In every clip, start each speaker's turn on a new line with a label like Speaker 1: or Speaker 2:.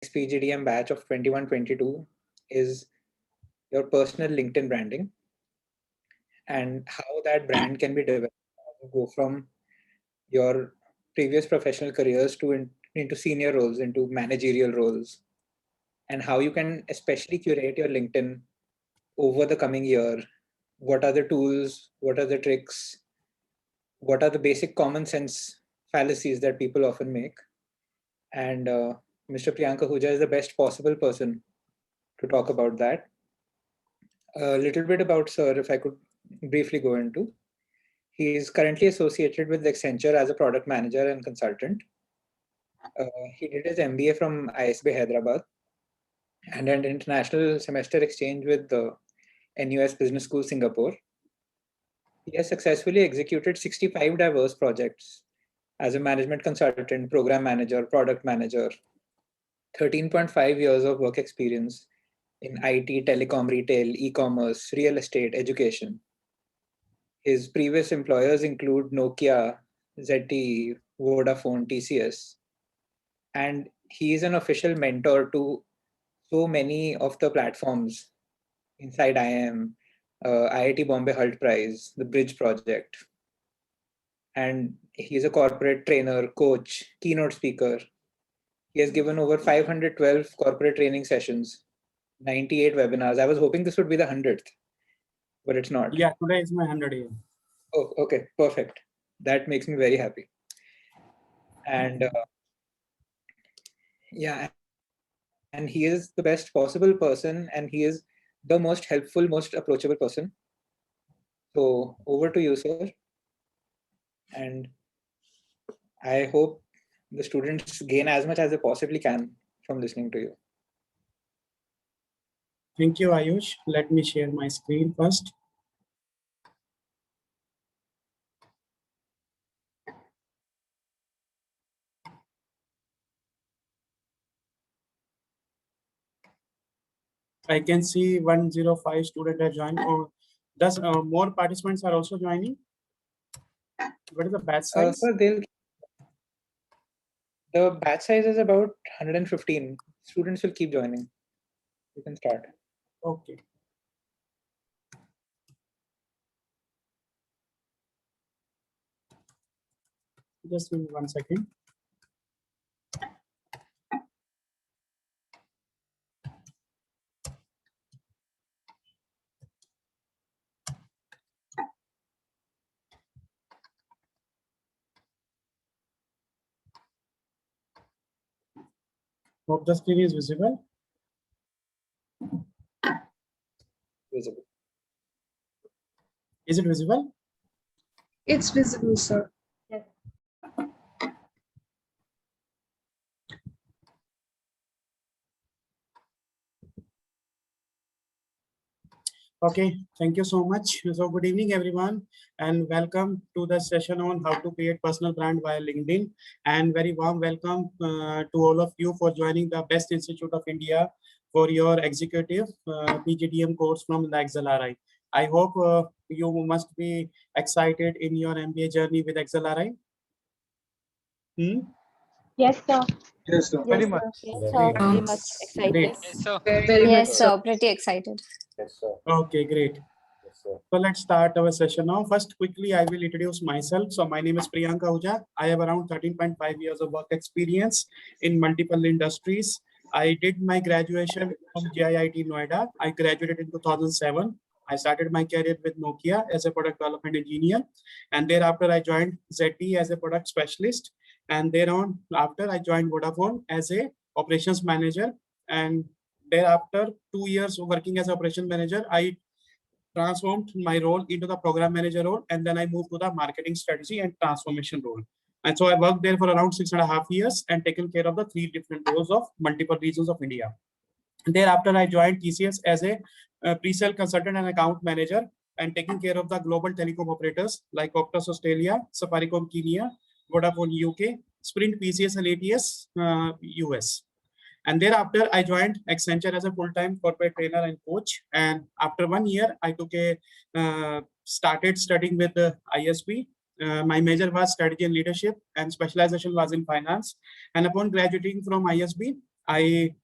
Speaker 1: ExPGDM batch of 21-22 is your personal LinkedIn branding and how that brand can be developed. Go from your previous professional careers to into senior roles, into managerial roles, and how you can especially curate your LinkedIn over the coming year. What are the tools? What are the tricks? What are the basic common sense fallacies that people often make? And Mr. Priyank Ahuja is the best possible person to talk about that. A little bit about Sir, if I could briefly go into. He is currently associated with Accenture as a product manager and consultant. He did his MBA from ISB Hyderabad and an international semester exchange with the NUS Business School, Singapore. He has successfully executed 65 diverse projects as a management consultant, program manager, product manager, 13.5 years of work experience in IT, telecom, retail, e-commerce, real estate, education. His previous employers include Nokia, ZTE, Vodafone, TCS, and he is an official mentor to so many of the platforms inside IIM, IIT Bombay Hult Prize, the Bridge Project. And he's a corporate trainer, coach, keynote speaker. He has given over 512 corporate training sessions, 98 webinars. I was hoping this would be the 100th, but it's not.
Speaker 2: Yeah, today is my 100th year.
Speaker 1: Oh, okay, perfect. That makes me very happy. And yeah, and he is the best possible person, and he is the most helpful, most approachable person. So over to you, sir. And I hope the students gain as much as they possibly can from listening to you.
Speaker 2: Thank you, Ayush. Let me share my screen first. I can see 105 students have joined. Or does more participants are also joining? What is the batch size?
Speaker 1: Sir, the batch size is about 115. Students will keep joining. You can start.
Speaker 2: Okay. Just give me 1 second. Hope the screen is visible.
Speaker 1: Visible.
Speaker 2: Is it visible?
Speaker 3: It's visible, sir.
Speaker 4: Yes.
Speaker 2: Okay, thank you so much. So good evening, everyone, and welcome to the session on how to create personal brand via LinkedIn. And very warm welcome to all of you for joining the Best Institute of India for your executive PGDM course from the XLRI. I hope you must be excited in your MBA journey with XLRI.
Speaker 4: Yes, sir.
Speaker 5: Yes, sir. Very much.
Speaker 4: Yes, sir. Very much excited.
Speaker 2: Great.
Speaker 5: Yes, sir.
Speaker 3: Very
Speaker 4: Yes,
Speaker 3: much,
Speaker 4: sir. Pretty excited.
Speaker 5: Yes, sir.
Speaker 2: Okay, great.
Speaker 5: Yes, sir.
Speaker 2: So let's start our session now. First, quickly, I will introduce myself. So my name is Priyank Ahuja. I have around 13.5 years of work experience in multiple industries. I did my graduation from JIIT Noida. I graduated in 2007. I started my career with Nokia as a product development engineer. And thereafter, I joined ZTE as a product specialist. And thereon, after I joined Vodafone as a operations manager. And thereafter, 2 years of working as operations manager, I transformed my role into the program manager role, and then I moved to the marketing strategy and transformation role. And so I worked there for around 6.5 years and taken care of the 3 different roles of multiple regions of India. And thereafter, I joined TCS as a pre-sale consultant and account manager and taking care of the global telecom operators like Optus Australia, Safaricom Kenya, Vodafone UK, Sprint PCS and ATS US. And thereafter, I joined Accenture as a full-time corporate trainer and coach. And after 1 year, I took started studying with the ISB. My major was strategy and leadership, and specialization was in finance. And upon graduating from ISB, I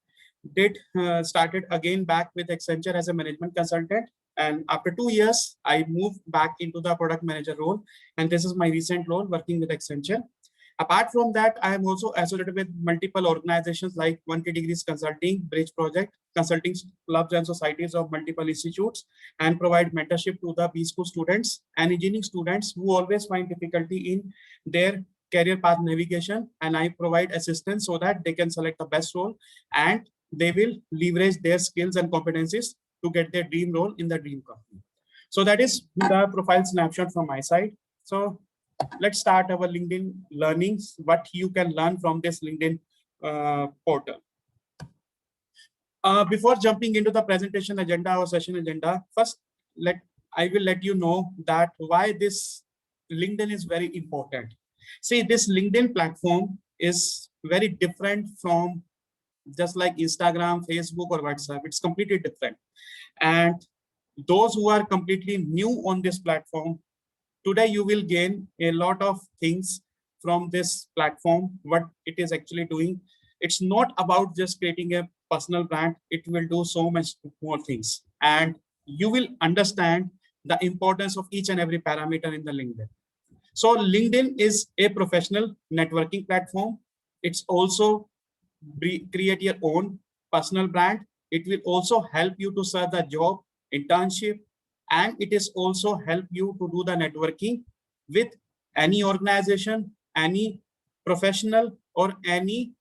Speaker 2: did started again back with Accenture as a management consultant. And after 2 years, I moved back into the product manager role. And this is my recent role working with Accenture. Apart from that, I am also associated with multiple organizations like 180 Degrees Consulting, Bridge Project, consulting clubs and societies of multiple institutes, and provide mentorship to the B School students and engineering students who always find difficulty in their career path navigation. And I provide assistance so that they can select the best role and they will leverage their skills and competencies to get their dream role in the dream company. So that is the profile snapshot from my side. So let's start our LinkedIn learnings, what you can learn from this LinkedIn portal. Before jumping into the presentation agenda or session agenda, first, I will let you know that why this LinkedIn is very important. See, this LinkedIn platform is very different from just like Instagram, Facebook, or WhatsApp. It's completely different. And those who are completely new on this platform, today you will gain a lot of things from this platform, what it is actually doing. It's not about just creating a personal brand. It will do so much more things. And you will understand the importance of each and every parameter in the LinkedIn. So LinkedIn is a professional networking platform. It's also create your own personal brand. It will also help you to search the job, internship, and it is also help you to do the networking with any organization, any professional, or any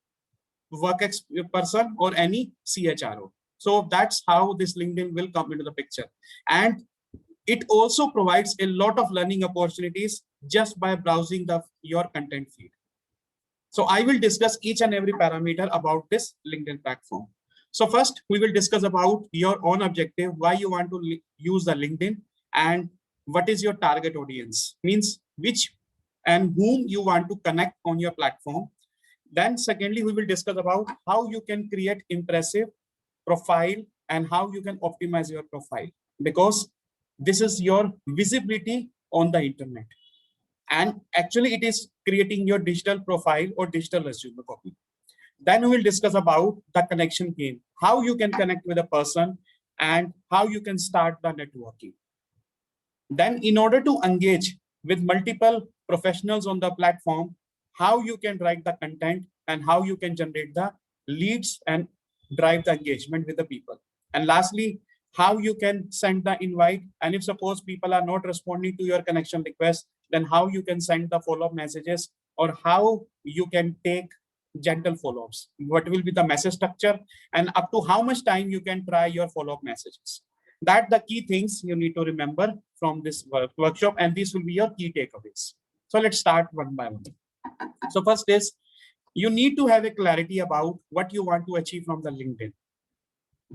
Speaker 2: person, or any CHRO. So that's how this LinkedIn will come into the picture. And it also provides a lot of learning opportunities just by browsing your content feed. So I will discuss each and every parameter about this LinkedIn platform. So first, we will discuss about your own objective, why you want to use the LinkedIn, and what is your target audience, means which and whom you want to connect on your platform. Then secondly, we will discuss about how you can create impressive profile and how you can optimize your profile, because this is your visibility on the internet. And actually it is creating your digital profile or digital resume copy. Then we will discuss about the connection game, how you can connect with a person and how you can start the networking. Then in order to engage with multiple professionals on the platform, how you can write the content and how you can generate the leads and drive the engagement with the people. And lastly, how you can send the invite. And if suppose people are not responding to your connection request, then how you can send the follow-up messages, or how you can take gentle follow-ups. What will be the message structure, and up to how much time you can try your follow-up messages. That the key things you need to remember from this workshop, and these will be your key takeaways. So let's start one by one. So first is, you need to have a clarity about what you want to achieve from the LinkedIn,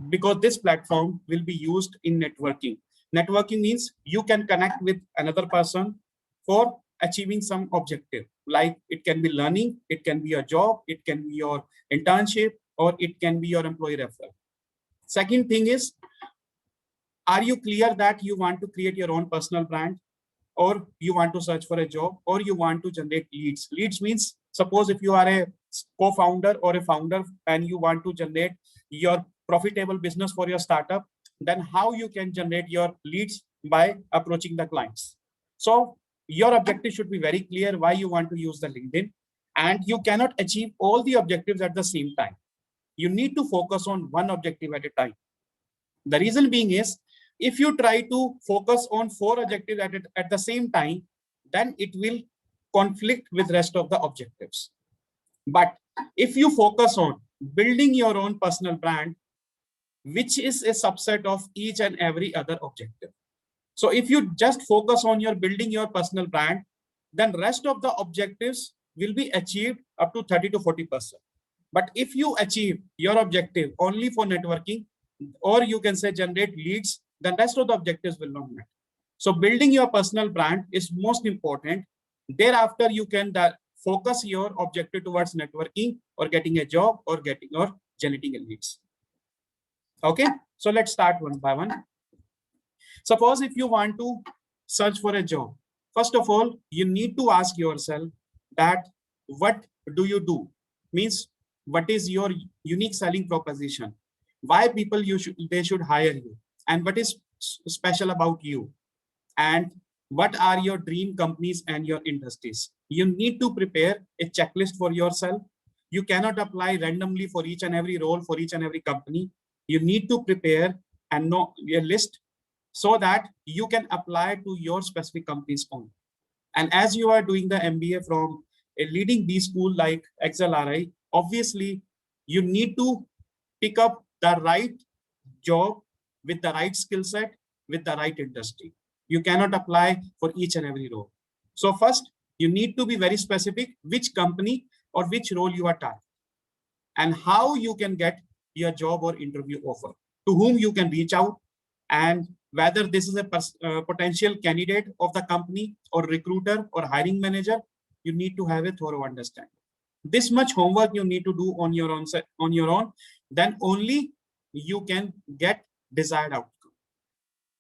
Speaker 2: because this platform will be used in networking. Networking means you can connect with another person for achieving some objective, like it can be learning, it can be a job, it can be your internship, or it can be your employee referral. Second thing is, are you clear that you want to create your own personal brand, or you want to search for a job, or you want to generate leads? Leads means, suppose if you are a co-founder or a founder and you want to generate your profitable business for your startup, then how you can generate your leads by approaching the clients. So your objective should be very clear why you want to use the LinkedIn, and you cannot achieve all the objectives at the same time. You need to focus on one objective at a time. The reason being is, if you try to focus on 4 objectives at the same time, then it will conflict with rest of the objectives. But if you focus on building your own personal brand, which is a subset of each and every other objective. So if you just focus on your building your personal brand, then rest of the objectives will be achieved up to 30 to 40%. But if you achieve your objective only for networking, or you can say generate leads, then rest of the objectives will not matter. So building your personal brand is most important. Thereafter, you can focus your objective towards networking or getting a job or generating a leads. Okay, so let's start one by one. Suppose if you want to search for a job, first of all, you need to ask yourself that what do you do? Means what is your unique selling proposition, why people they should hire you, and what is special about you, and what are your dream companies and your industries. You need to prepare a checklist for yourself. You cannot apply randomly for each and every role for each and every company. You need to prepare and know a list so that you can apply to your specific companies only. And as you are doing the MBA from a leading B school like XLRI, obviously you need to pick up the right job with the right skill set, with the right industry. You cannot apply for each and every role. So first, you need to be very specific which company or which role you are targeting and how you can get your job or interview offer, to whom you can reach out, and whether this is a potential candidate of the company or recruiter or hiring manager. You need to have a thorough understanding. This much homework you need to do on your own, then only you can get desired outcome.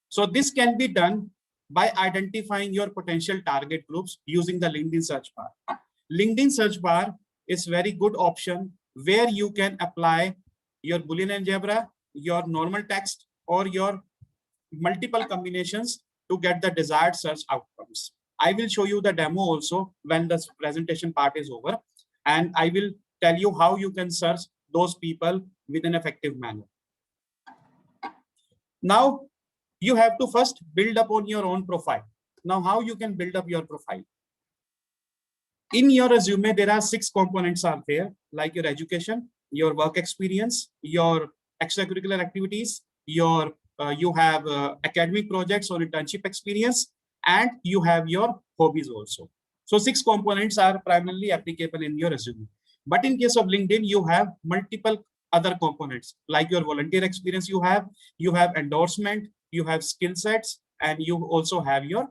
Speaker 2: So this can be done by identifying your potential target groups using the LinkedIn search bar. LinkedIn search bar is very good option where you can apply your Boolean algebra, your normal text, or your multiple combinations to get the desired search outcomes. I will show you the demo also when the presentation part is over, and I will tell you how you can search those people with an effective manner. Now, you have to first build up on your own profile. Now, how you can build up your profile? In your resume, there are 6 components are there, like your education, your work experience, your extracurricular activities, your you have academic projects or internship experience, and you have your hobbies also. So 6 components are primarily applicable in your resume. But in case of LinkedIn, you have multiple other components, like your volunteer experience you have endorsement, you have skill sets, and you also have your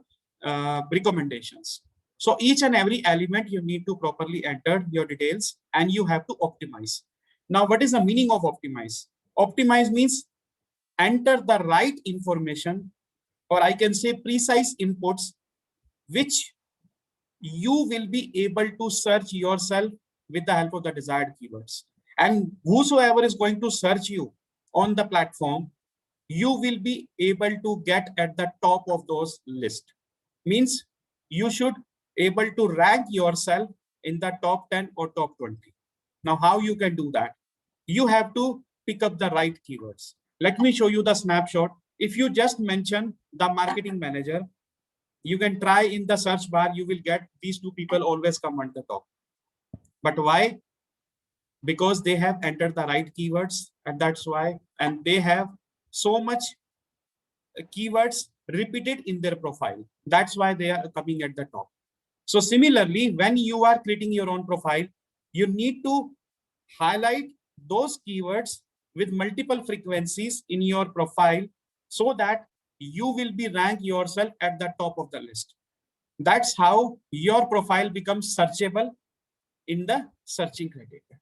Speaker 2: recommendations. So each and every element you need to properly enter your details, and you have to optimize. Now, what is the meaning of optimize? Optimize means enter the right information, or I can say precise inputs, which you will be able to search yourself with the help of the desired keywords. And whosoever is going to search you on the platform, you will be able to get at the top of those lists. Means you should able to rank yourself in the top 10 or top 20. Now, how you can do that? You have to pick up the right keywords. Let me show you the snapshot. If you just mention the marketing manager, you can try in the search bar, you will get these 2 people always come at the top. But why? Because they have entered the right keywords, and that's why, and they have so much keywords repeated in their profile. That's why they are coming at the top. So similarly, when you are creating your own profile, you need to highlight those keywords with multiple frequencies in your profile so that you will be ranked yourself at the top of the list. That's how your profile becomes searchable in the searching criteria.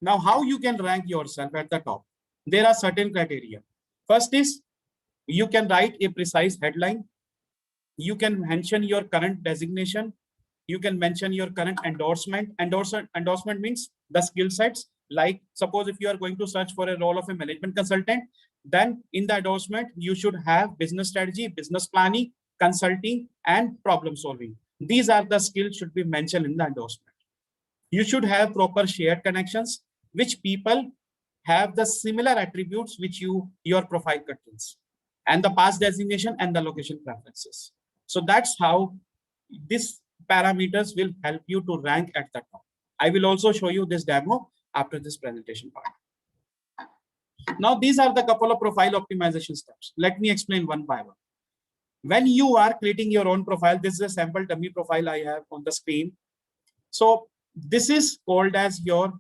Speaker 2: Now, how you can rank yourself at the top? There are certain criteria. First is you can write a precise headline. You can mention your current designation. You can mention your current endorsement. Endorsement means the skill sets. Like suppose if you are going to search for a role of a management consultant, then in the endorsement, you should have business strategy, business planning, consulting, and problem solving. These are the skills should be mentioned in the endorsement. You should have proper shared connections, which people have the similar attributes which your profile contains, and the past designation and the location preferences. So that's how these parameters will help you to rank at the top. I will also show you this demo after this presentation part. Now, these are the couple of profile optimization steps. Let me explain one by one. When you are creating your own profile, this is a sample dummy profile I have on the screen. So this is called as your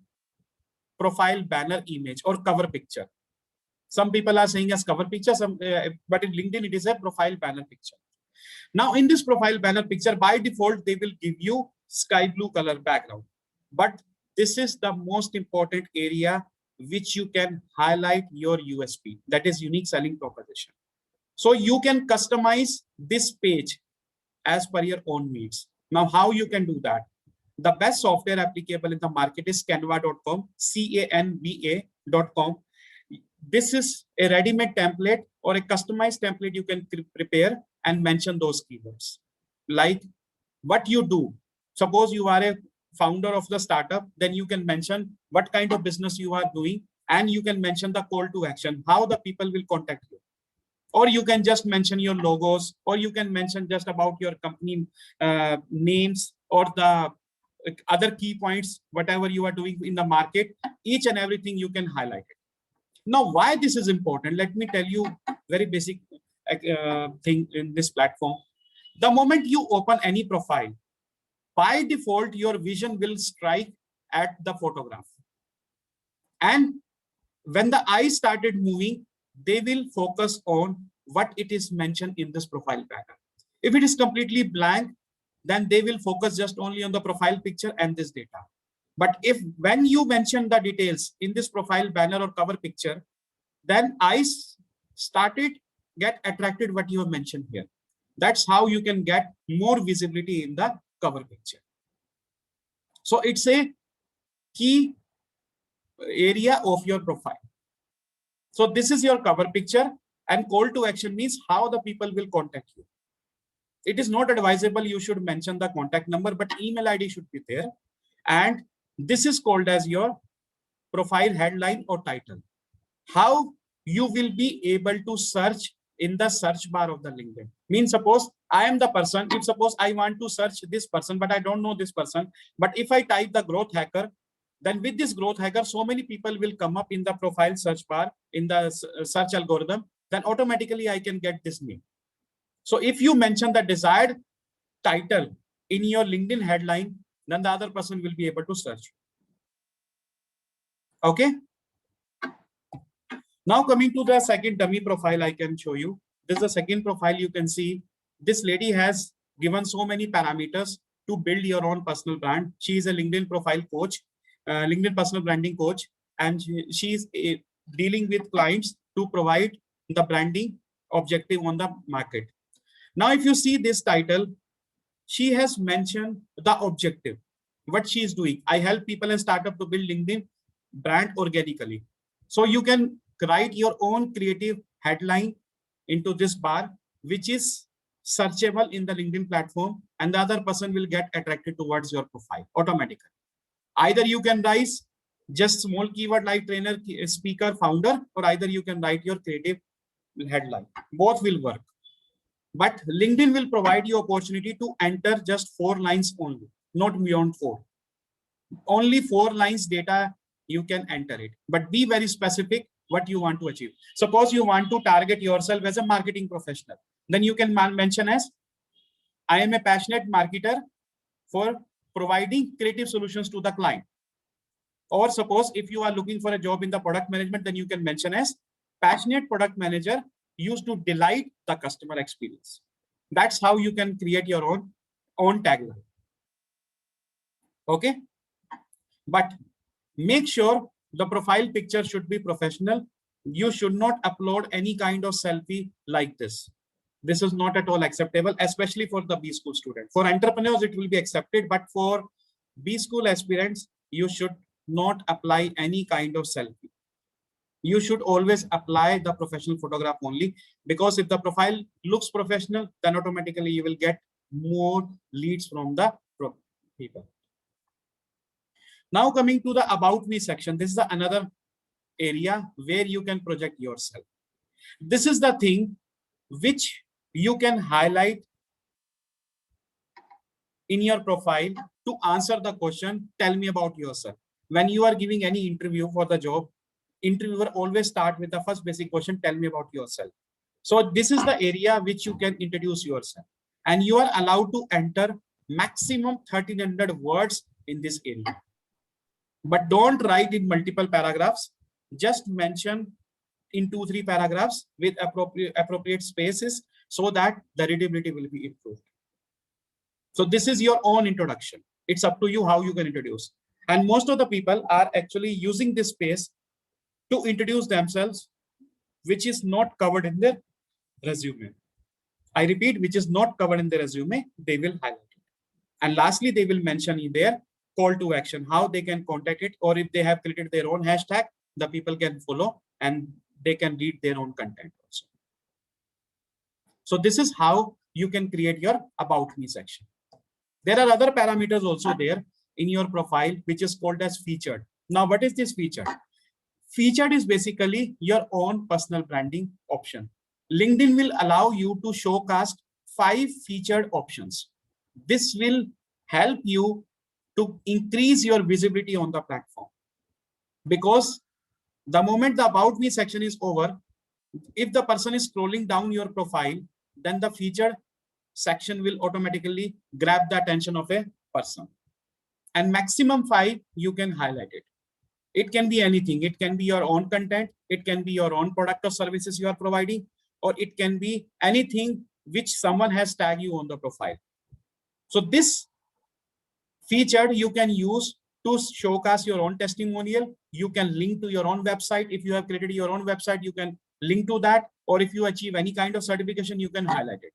Speaker 2: profile banner image or cover picture. Some people are saying as cover picture, but in LinkedIn, it is a profile banner picture. Now, in this profile banner picture, by default, they will give you sky blue color background. But this is the most important area which you can highlight your USP, that is unique selling proposition. So you can customize this page as per your own needs. Now, how you can do that? The best software applicable in the market is canva.com, canva.com. This is a ready-made template or a customized template you can prepare and mention those keywords. Like what you do. Suppose you are a founder of the startup, then you can mention what kind of business you are doing, and you can mention the call to action, how the people will contact you. Or you can just mention your logos, or you can mention just about your company names or the other key points, whatever you are doing in the market, each and everything you can highlight it. Now, why this is important? Let me tell you very basic thing in this platform. The moment you open any profile, by default, your vision will strike at the photograph. And when the eyes started moving, they will focus on what it is mentioned in this profile pattern. If it is completely blank, then they will focus just only on the profile picture and this data. But if when you mention the details in this profile banner or cover picture, then eyes started get attracted what you have mentioned here. That's how you can get more visibility in the cover picture. So it's a key area of your profile. So this is your cover picture, and call to action means how the people will contact you. It is not advisable you should mention the contact number, but email ID should be there. And this is called as your profile headline or title. How you will be able to search in the search bar of the LinkedIn. Means suppose I am the person, if suppose I want to search this person, but I don't know this person. But if I type the growth hacker, then with this growth hacker, so many people will come up in the profile search bar, in the search algorithm, then automatically I can get this name. So if you mention the desired title in your LinkedIn headline, then the other person will be able to search. Okay. Now coming to the second dummy profile, I can show you. This is the second profile. You can see this lady has given so many parameters to build your own personal brand. She is a LinkedIn profile coach, LinkedIn personal branding coach, and she is dealing with clients to provide the branding objective on the market. Now, if you see this title, she has mentioned the objective, what she is doing. I help people and startup to build LinkedIn brand organically. So you can write your own creative headline into this bar, which is searchable in the LinkedIn platform, and the other person will get attracted towards your profile automatically. Either you can write just small keyword like trainer, speaker, founder, or either you can write your creative headline. Both will work. But LinkedIn will provide you opportunity to enter just 4 lines only, not beyond 4. Only 4 lines data you can enter it, but be very specific what you want to achieve. Suppose you want to target yourself as a marketing professional, then you can mention as, I am a passionate marketer for providing creative solutions to the client. Or suppose if you are looking for a job in the product management, then you can mention as passionate product manager used to delight the customer experience. That's how you can create your own tagline. Okay. But make sure the profile picture should be professional. You should not upload any kind of selfie like this. This is not at all acceptable, especially for the B school student. For entrepreneurs, it will be accepted, but for B school aspirants, you should not apply any kind of selfie. You should always apply the professional photograph only, because if the profile looks professional, then automatically you will get more leads from the people. Now coming to the About Me section, this is another area where you can project yourself. This is the thing which you can highlight in your profile to answer the question, tell me about yourself. When you are giving any interview for the job, interviewer always start with the first basic question, tell me about yourself. So this is the area which you can introduce yourself, and you are allowed to enter maximum 1300 words in this area. But don't write in multiple paragraphs. Just mention in 2-3 paragraphs with appropriate spaces, so that the readability will be improved. So this is your own introduction. It's up to you how you can introduce. And most of the people are actually using this space to introduce themselves, which is not covered in their resume. I repeat, which is not covered in the resume, they will highlight it. And lastly, they will mention in their call to action, how they can contact it, or if they have created their own hashtag, the people can follow and they can read their own content also. So this is how you can create your About Me section. There are other parameters also there in your profile, which is called as featured. Now, what is this featured? Featured is basically your own personal branding option. LinkedIn will allow you to showcast 5 featured options. This will help you to increase your visibility on the platform. Because the moment the About Me section is over, if the person is scrolling down your profile, then the featured section will automatically grab the attention of a person. And maximum 5, you can highlight it. It can be anything. It can be your own content. It can be your own product or services you are providing, or it can be anything which someone has tagged you on the profile. So this featured you can use to showcase your own testimonial. You can link to your own website. If you have created your own website, you can link to that. Or if you achieve any kind of certification, you can highlight it.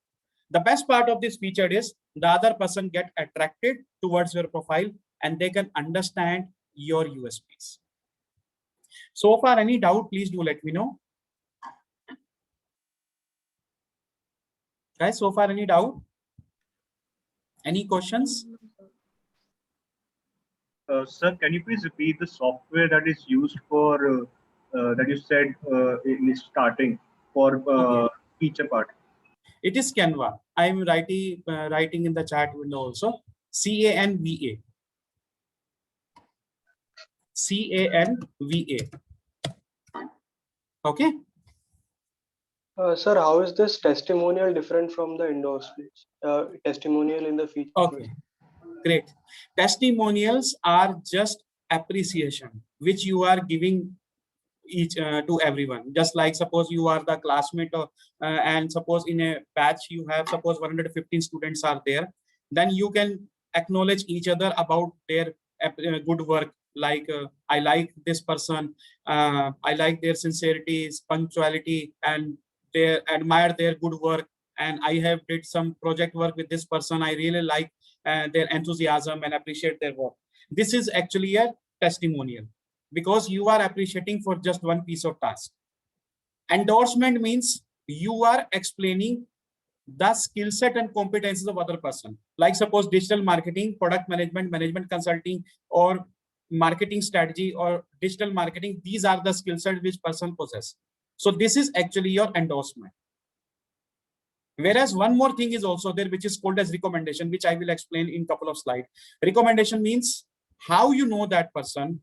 Speaker 2: The best part of this featured is the other person get attracted towards your profile and they can understand your USPs. So far, any doubt, please do let me know. Guys, so far, any doubt? Any questions?
Speaker 6: Sir, can you please repeat the software that is used for that you said in starting for feature part?
Speaker 2: It is Canva. I am writing in the chat window also. CANVA. CANVA. Okay.
Speaker 7: Sir, how is this testimonial different from the endorsement? Testimonial in the feature.
Speaker 2: Okay. Great. Testimonials are just appreciation which you are giving each to everyone. Just like suppose you are the classmate of, and suppose in a batch you have suppose 115 students are there, then you can acknowledge each other about their good work. Like I like this person, I like their sincerity, punctuality, and they admire their good work. And I have did some project work with this person. I really like their enthusiasm and appreciate their work. This is actually a testimonial because you are appreciating for just one piece of task. Endorsement means you are explaining the skill set and competencies of other person. Like suppose digital marketing, product management, management consulting, or marketing strategy or digital marketing. These are the skill set which person possess. So this is actually your endorsement. Whereas one more thing is also there, which is called as recommendation, which I will explain in a couple of slides. Recommendation means how you know that person,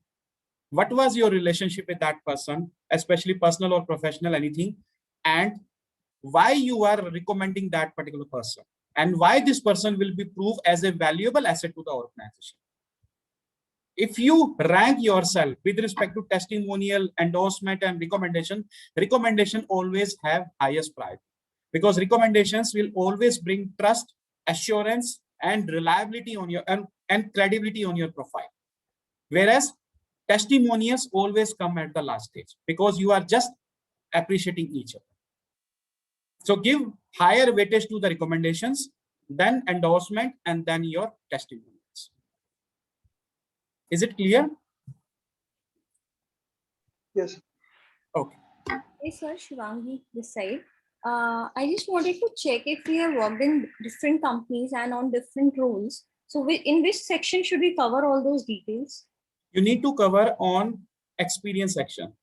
Speaker 2: what was your relationship with that person, especially personal or professional, anything, and why you are recommending that particular person, and why this person will be proved as a valuable asset to the organization. If you rank yourself with respect to testimonial, endorsement, and recommendation always have highest priority. Because recommendations will always bring trust, assurance, and reliability on your and credibility on your profile. Whereas testimonials always come at the last stage because you are just appreciating each other. So give higher weightage to the recommendations, then endorsement, and then your testimonials. Is it clear?
Speaker 7: Yes.
Speaker 4: Okay. Hey, sir, Shivangi, this side. I just wanted to check if we have worked in different companies and on different roles. So in which section should we cover all those details?
Speaker 2: You need to cover on experience section.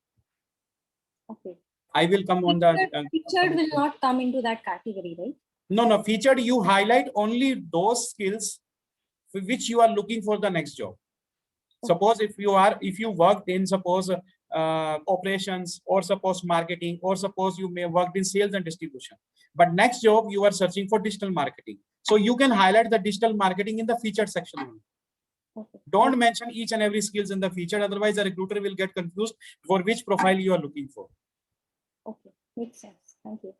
Speaker 4: Okay.
Speaker 2: I will come on the
Speaker 4: featured will not come into that category, right?
Speaker 2: No, featured you highlight only those skills which you are looking for the next job. Okay. Suppose if you worked in suppose operations, or suppose marketing, or suppose you may worked in sales and distribution, but next job you are searching for digital marketing. So you can highlight the digital marketing in the featured section only. Okay. Don't mention each and every skills in the featured, otherwise the recruiter will get confused for which profile you are looking for.
Speaker 4: Okay, makes sense. Thank you.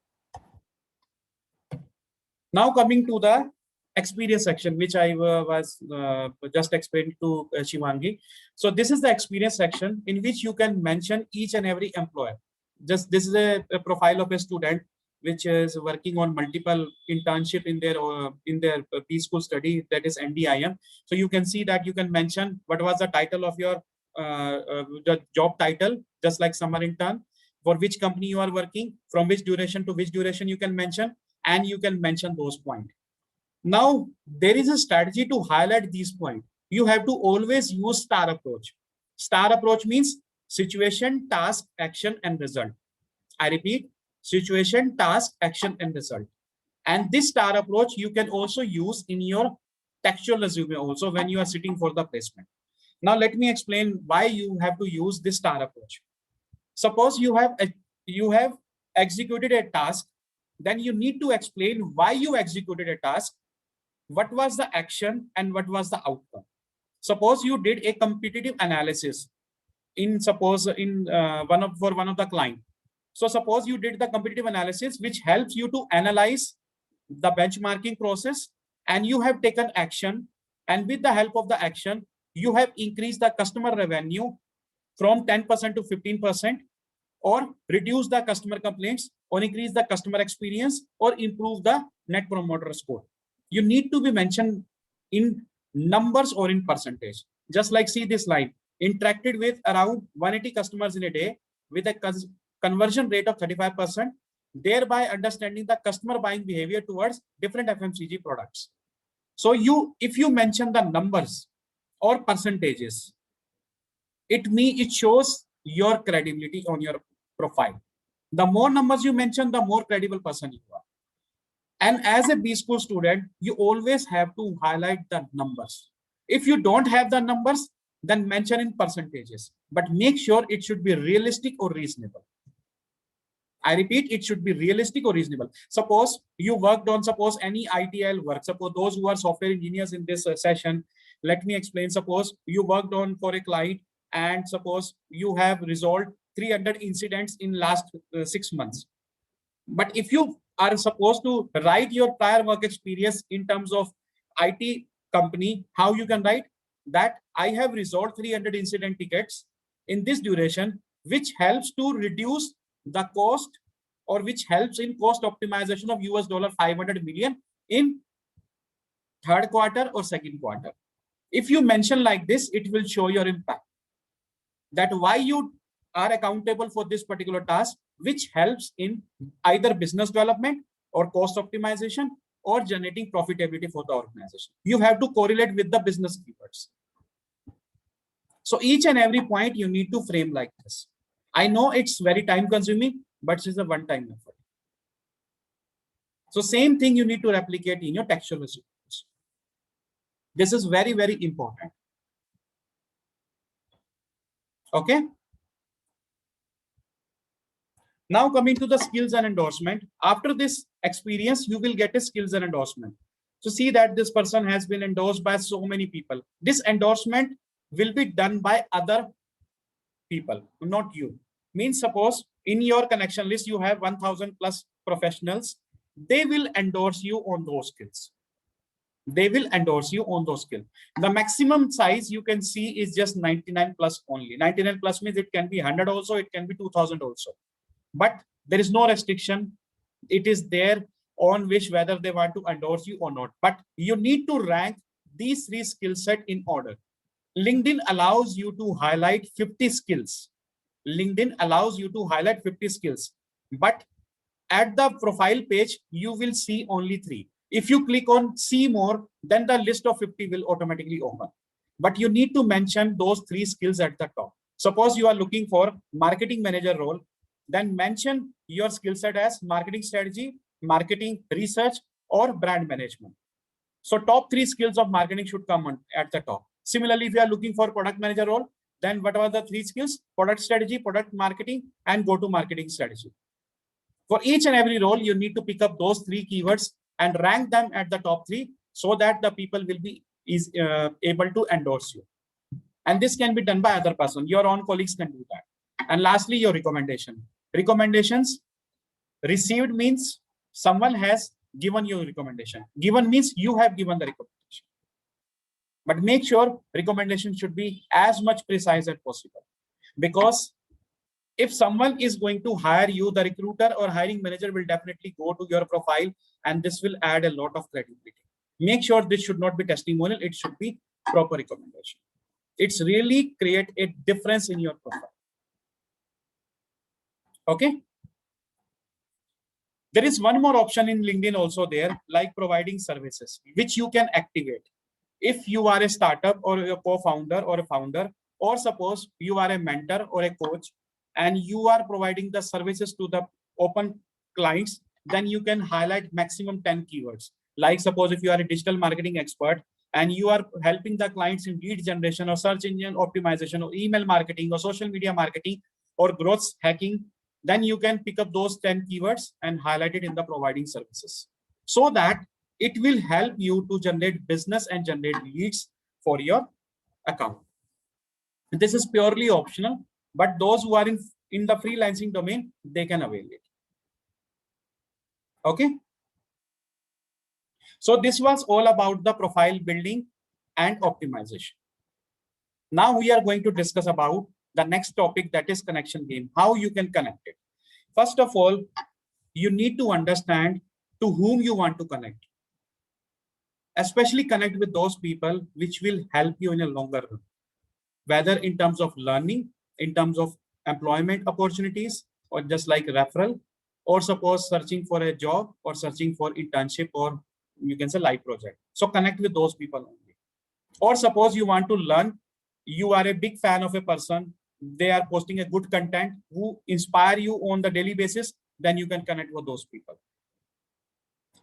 Speaker 2: Now coming to the experience section, which I was just explained to Shivangi. So this is the experience section in which you can mention each and every employer. Just this is a profile of a student. which is working on multiple internship in their B-School study, that is NDIM. So you can see that you can mention what was the title of your the job title, just like summer intern, for which company you are working, from which duration to which duration you can mention, and you can mention those points. Now, there is a strategy to highlight these points. You have to always use STAR approach. STAR approach means situation, task, action, and result. I repeat, situation, task, action, and result. And this STAR approach you can also use in your textual resume also when you are sitting for the placement. Now, let me explain why you have to use this STAR approach. Suppose you have executed a task, then you need to explain why you executed a task, what was the action, and what was the outcome. Suppose you did a competitive analysis for one of the client. So suppose you did the competitive analysis, which helps you to analyze the benchmarking process, and you have taken action, and with the help of the action, you have increased the customer revenue from 10% to 15%, or reduce the customer complaints, or increase the customer experience, or improve the net promoter score. You need to be mentioned in numbers or in percentage. Just like see this line, interacted with around 180 customers in a day with a conversion rate of 35%, thereby understanding the customer buying behavior towards different FMCG products. So if you mention the numbers or percentages, it shows your credibility on your profile. The more numbers you mention, the more credible person you are. And as a B-School student, you always have to highlight the numbers. If you don't have the numbers, then mention in percentages, but make sure it should be realistic or reasonable. I repeat, it should be realistic or reasonable. Suppose you worked on, any ITIL work, suppose those who are software engineers in this session, let me explain. Suppose you worked on for a client, and suppose you have resolved 300 incidents in last 6 months. But if you are supposed to write your prior work experience in terms of IT company, how you can write that I have resolved 300 incident tickets in this duration, which helps to reduce the cost, or which helps in cost optimization of $500 million in third quarter or second quarter. If you mention like this, it will show your impact, that why you are accountable for this particular task, which helps in either business development or cost optimization or generating profitability for the organization. You have to correlate with the business keywords. So each and every point you need to frame like this. I know it's very time consuming, but it's a one-time effort. So same thing you need to replicate in your textual resumes. This is very, very important. Okay. Now coming to the skills and endorsement. After this experience, you will get a skills and endorsement. So see that this person has been endorsed by so many people. This endorsement will be done by other people, not you. Means suppose in your connection list, you have 1000 plus professionals. They will endorse you on those skills. They will endorse you on those skills. The maximum size you can see is just 99 plus only. 99 plus means it can be 100 also, it can be 2000 also. But there is no restriction. It is there on which whether they want to endorse you or not. But you need to rank these 3 skill set in order. LinkedIn allows you to highlight 50 skills. LinkedIn allows you to highlight 50 skills. But at the profile page, you will see only 3. If you click on see more, then the list of 50 will automatically open. But you need to mention those 3 skills at the top. Suppose you are looking for marketing manager role, then mention your skill set as marketing strategy, marketing research, or brand management. So top 3 skills of marketing should come on at the top. Similarly, if you are looking for product manager role, then what are the 3 skills? Product strategy, product marketing, and go-to-marketing strategy. For each and every role, you need to pick up those 3 keywords and rank them at the top 3 so that the people will be able to endorse you. And this can be done by other person. Your own colleagues can do that. And lastly, your recommendation. Recommendations received means someone has given you a recommendation. Given means you have given the recommendation. But make sure recommendation should be as much precise as possible, because If someone is going to hire you, the recruiter or hiring manager will definitely go to your profile, and this will add a lot of credibility. Make sure this should not be testimonial. It should be proper recommendation. It's really create a difference in your profile. Okay. There is one more option in LinkedIn also there, like providing services, which you can activate. If you are a startup or a co-founder or a founder, or suppose you are a mentor or a coach, and you are providing the services to the open clients, then you can highlight maximum 10 keywords. Like suppose if you are a digital marketing expert and you are helping the clients in lead generation or search engine optimization or email marketing or social media marketing or growth hacking, then you can pick up those 10 keywords and highlight it in the providing services, so that it will help you to generate business and generate leads for your account. This is purely optional, but those who are in the freelancing domain, they can avail it. Okay. So this was all about the profile building and optimization. Now we are going to discuss about the next topic, that is connection game, how you can connect it. First of all, you need to understand to whom you want to connect. Especially connect with those people which will help you in a longer run, whether in terms of learning, in terms of employment opportunities, or just like referral, or suppose searching for a job or searching for internship, or you can say live project. So connect with those people only. Or suppose you want to learn, you are a big fan of a person, they are posting a good content who inspire you on the daily basis, then you can connect with those people.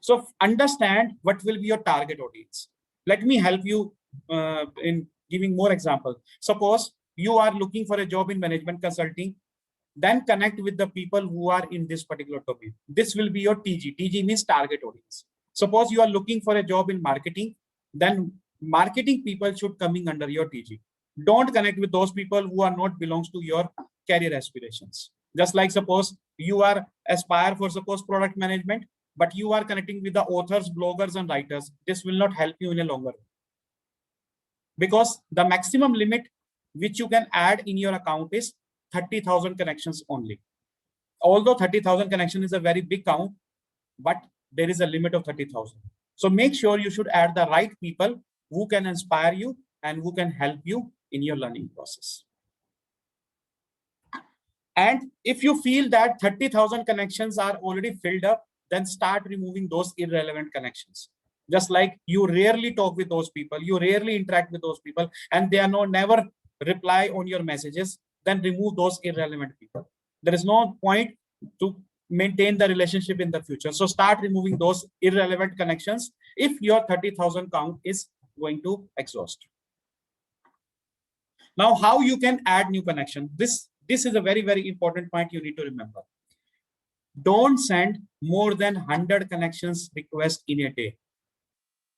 Speaker 2: So understand what will be your target audience. Let me help you in giving more examples. Suppose you are looking for a job in management consulting, then connect with the people who are in this particular domain. This will be your TG. TG means target audience. Suppose you are looking for a job in marketing, then marketing people should coming under your TG. Don't connect with those people who are not belongs to your career aspirations. Just like suppose you are aspire for suppose product management, but you are connecting with the authors, bloggers, and writers. This will not help you in a longer run. Because the maximum limit which you can add in your account is 30,000 connections only. Although 30,000 connection is a very big count, but there is a limit of 30,000. So make sure you should add the right people who can inspire you and who can help you in your learning process. And if you feel that 30,000 connections are already filled up, then start removing those irrelevant connections. Just like you rarely talk with those people, you rarely interact with those people, and they are never reply on your messages, then remove those irrelevant people. There is no point to maintain the relationship in the future. So start removing those irrelevant connections if your 30,000 count is going to exhaust. Now, how you can add new connection? This is a very, very important point you need to remember. Don't send more than 100 connections requests in a day.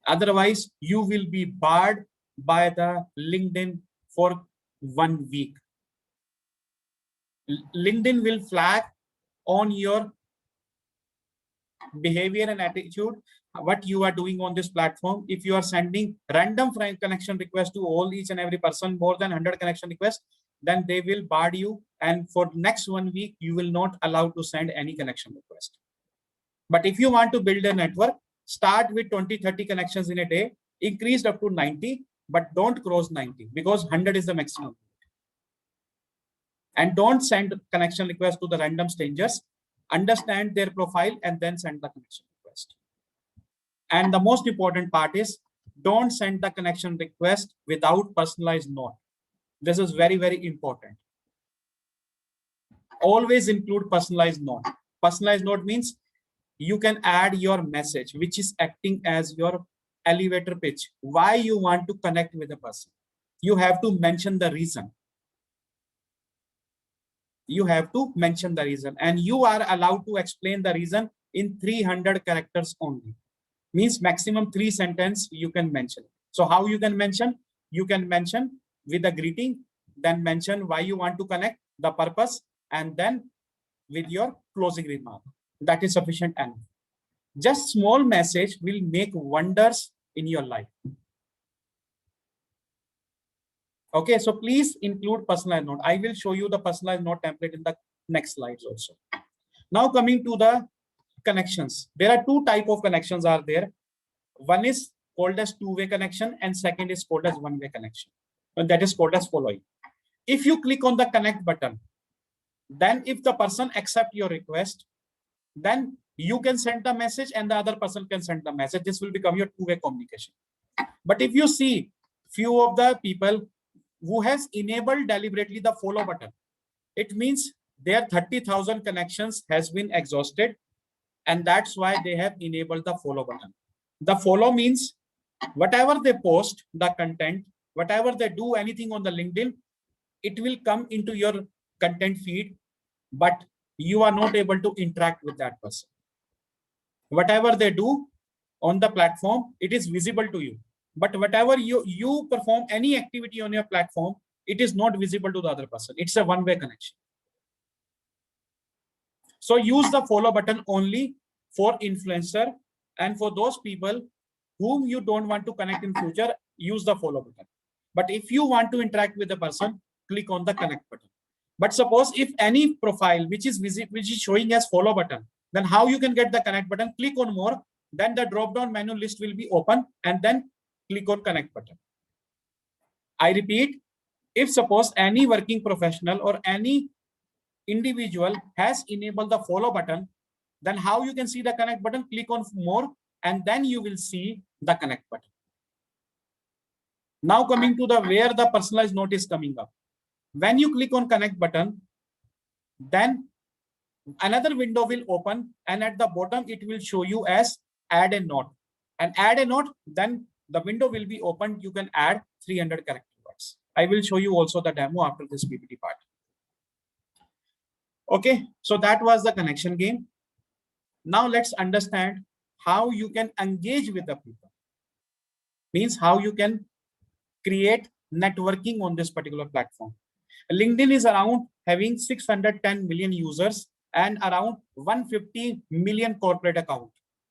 Speaker 2: Otherwise, you will be barred by the LinkedIn for 1 week. LinkedIn will flag on your behavior and attitude, what you are doing on this platform. If you are sending random connection requests to each and every person, more than 100 connection requests, then they will bar you. And for next 1 week, you will not allow to send any connection request. But if you want to build a network, start with 20-30 connections in a day, increased up to 90, but don't cross 90 because 100 is the maximum. And don't send connection requests to the random strangers. Understand their profile and then send the connection request. And the most important part is don't send the connection request without personalized note. This is very, very important. Always include personalized note. Personalized note means you can add your message, which is acting as your elevator pitch. Why you want to connect with a person. You have to mention the reason. You have to mention the reason, and you are allowed to explain the reason in 300 characters only. Means maximum 3 sentences you can mention. So how you can mention? You can mention with a greeting, then mention why you want to connect, the purpose, and then with your closing remark. That is sufficient enough. Just small message will make wonders in your life. Okay, so please include personalized note. I will show you the personalized note template in the next slides also. Now coming to the connections. There are two type of connections are there. One is called as two-way connection and second is called as one-way connection. And that is called as following. If you click on the connect button, then if the person accept your request, then you can send the message and the other person can send the message. This will become your two-way communication. But if you see few of the people who has enabled deliberately the follow button, it means their 30,000 connections has been exhausted, and that's why they have enabled the follow button. The follow means whatever they post, the content, whatever they do, anything on the LinkedIn, it will come into your content feed, but you are not able to interact with that person. Whatever they do on the platform, it is visible to you. But whatever you perform any activity on your platform, it is not visible to the other person. It's a one-way connection. So use the follow button only for influencer, and for those people whom you don't want to connect in future, use the follow button. But if you want to interact with the person, click on the connect button. But suppose if any profile which is showing as follow button, then how you can get the connect button? Click on more, then the drop down menu list will be open, and then click on connect button. I repeat, if suppose any working professional or any individual has enabled the follow button, then how you can see the connect button? Click on more, and then you will see the connect button. Now coming to the where the personalized note is coming up. When you click on connect button, then another window will open, and at the bottom it will show you as add a note. And add a note, then the window will be opened. You can add 300 character words. I will show you also the demo after this PPT part. Okay, so that was the connection game. Now let's understand how you can engage with the people. Means how you can create networking on this particular platform. LinkedIn is around having 610 million users and around 150 million corporate account.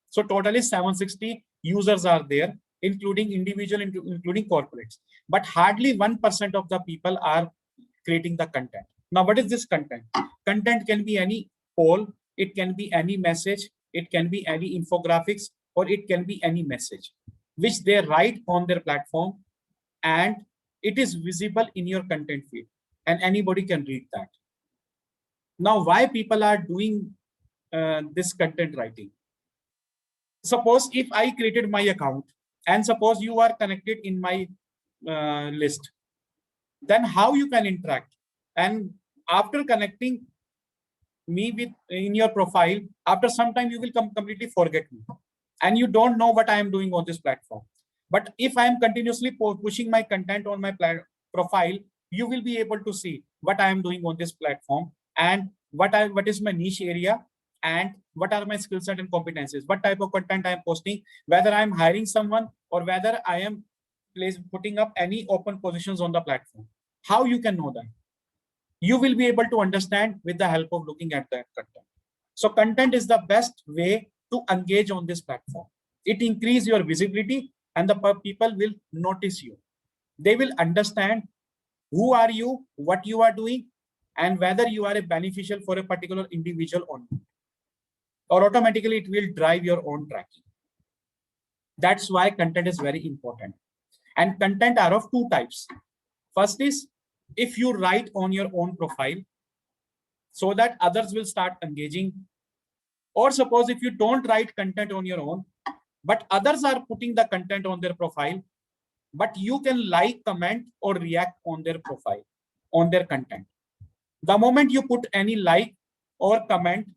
Speaker 2: So totally 760 users are there, including individual, including corporates. But hardly 1% of the people are creating the content. Now, what is this content? Content can be any poll, it can be any message, it can be any infographics, or it can be any message which they write on their platform, and it is visible in your content feed, and anybody can read that. Now, why people are doing this content writing? Suppose if I created my account, and suppose you are connected in my list, then how you can interact? And after connecting me with in your profile, after some time you will completely forget me, and you don't know what I am doing on this platform. But if I am continuously pushing my content on my profile, you will be able to see what I am doing on this platform, and what is my niche area, and what are my skill set and competencies, what type of content I am posting, whether I am hiring someone or whether I am putting up any open positions on the platform. How you can know that? You will be able to understand with the help of looking at that content. So content is the best way to engage on this platform. It increases your visibility, and the people will notice you. They will understand who are you, what you are doing, and whether you are a beneficial for a particular individual or not. Or automatically it will drive your own tracking. That's why content is very important. And content are of two types. First is if you write on your own profile so that others will start engaging. Or suppose if you don't write content on your own, but others are putting the content on their profile, but you can like, comment, or react on their profile, on their content. The moment you put any like or comment,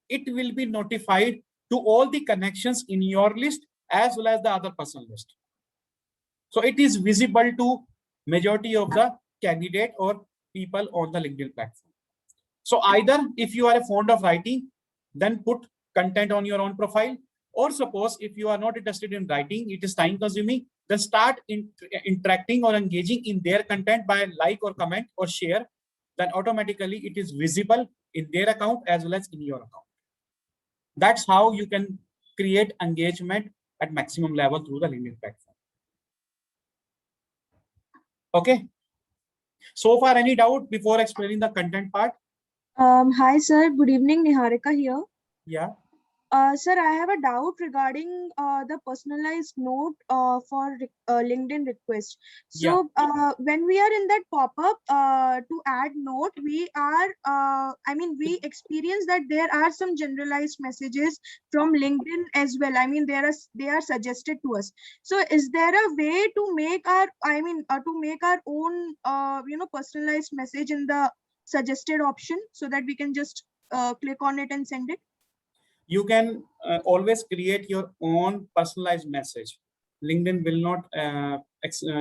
Speaker 2: it will be notified to all the connections in your list as well as the other person list. So it is visible to majority of the candidate or people on the LinkedIn platform. So either if you are fond of writing, then put content on your own profile, or suppose if you are not interested in writing, it is time consuming, then start interacting or engaging in their content by like or comment or share, then automatically it is visible in their account as well as in your account. That's how you can create engagement at maximum level through the LinkedIn platform. Okay. So far, any doubt before explaining the content part?
Speaker 3: Hi, sir. Good evening. Niharika here.
Speaker 2: Yeah.
Speaker 3: Sir, I have a doubt regarding the personalized note for LinkedIn request.
Speaker 2: Yeah.
Speaker 3: So when we are in that pop-up to add note, we are, we experience that there are some generalized messages from LinkedIn as well. I mean, they are suggested to us. So is there a way to make our own, personalized message in the suggested option so that we can just click on it and send it?
Speaker 2: You can always create your own personalized message. LinkedIn will not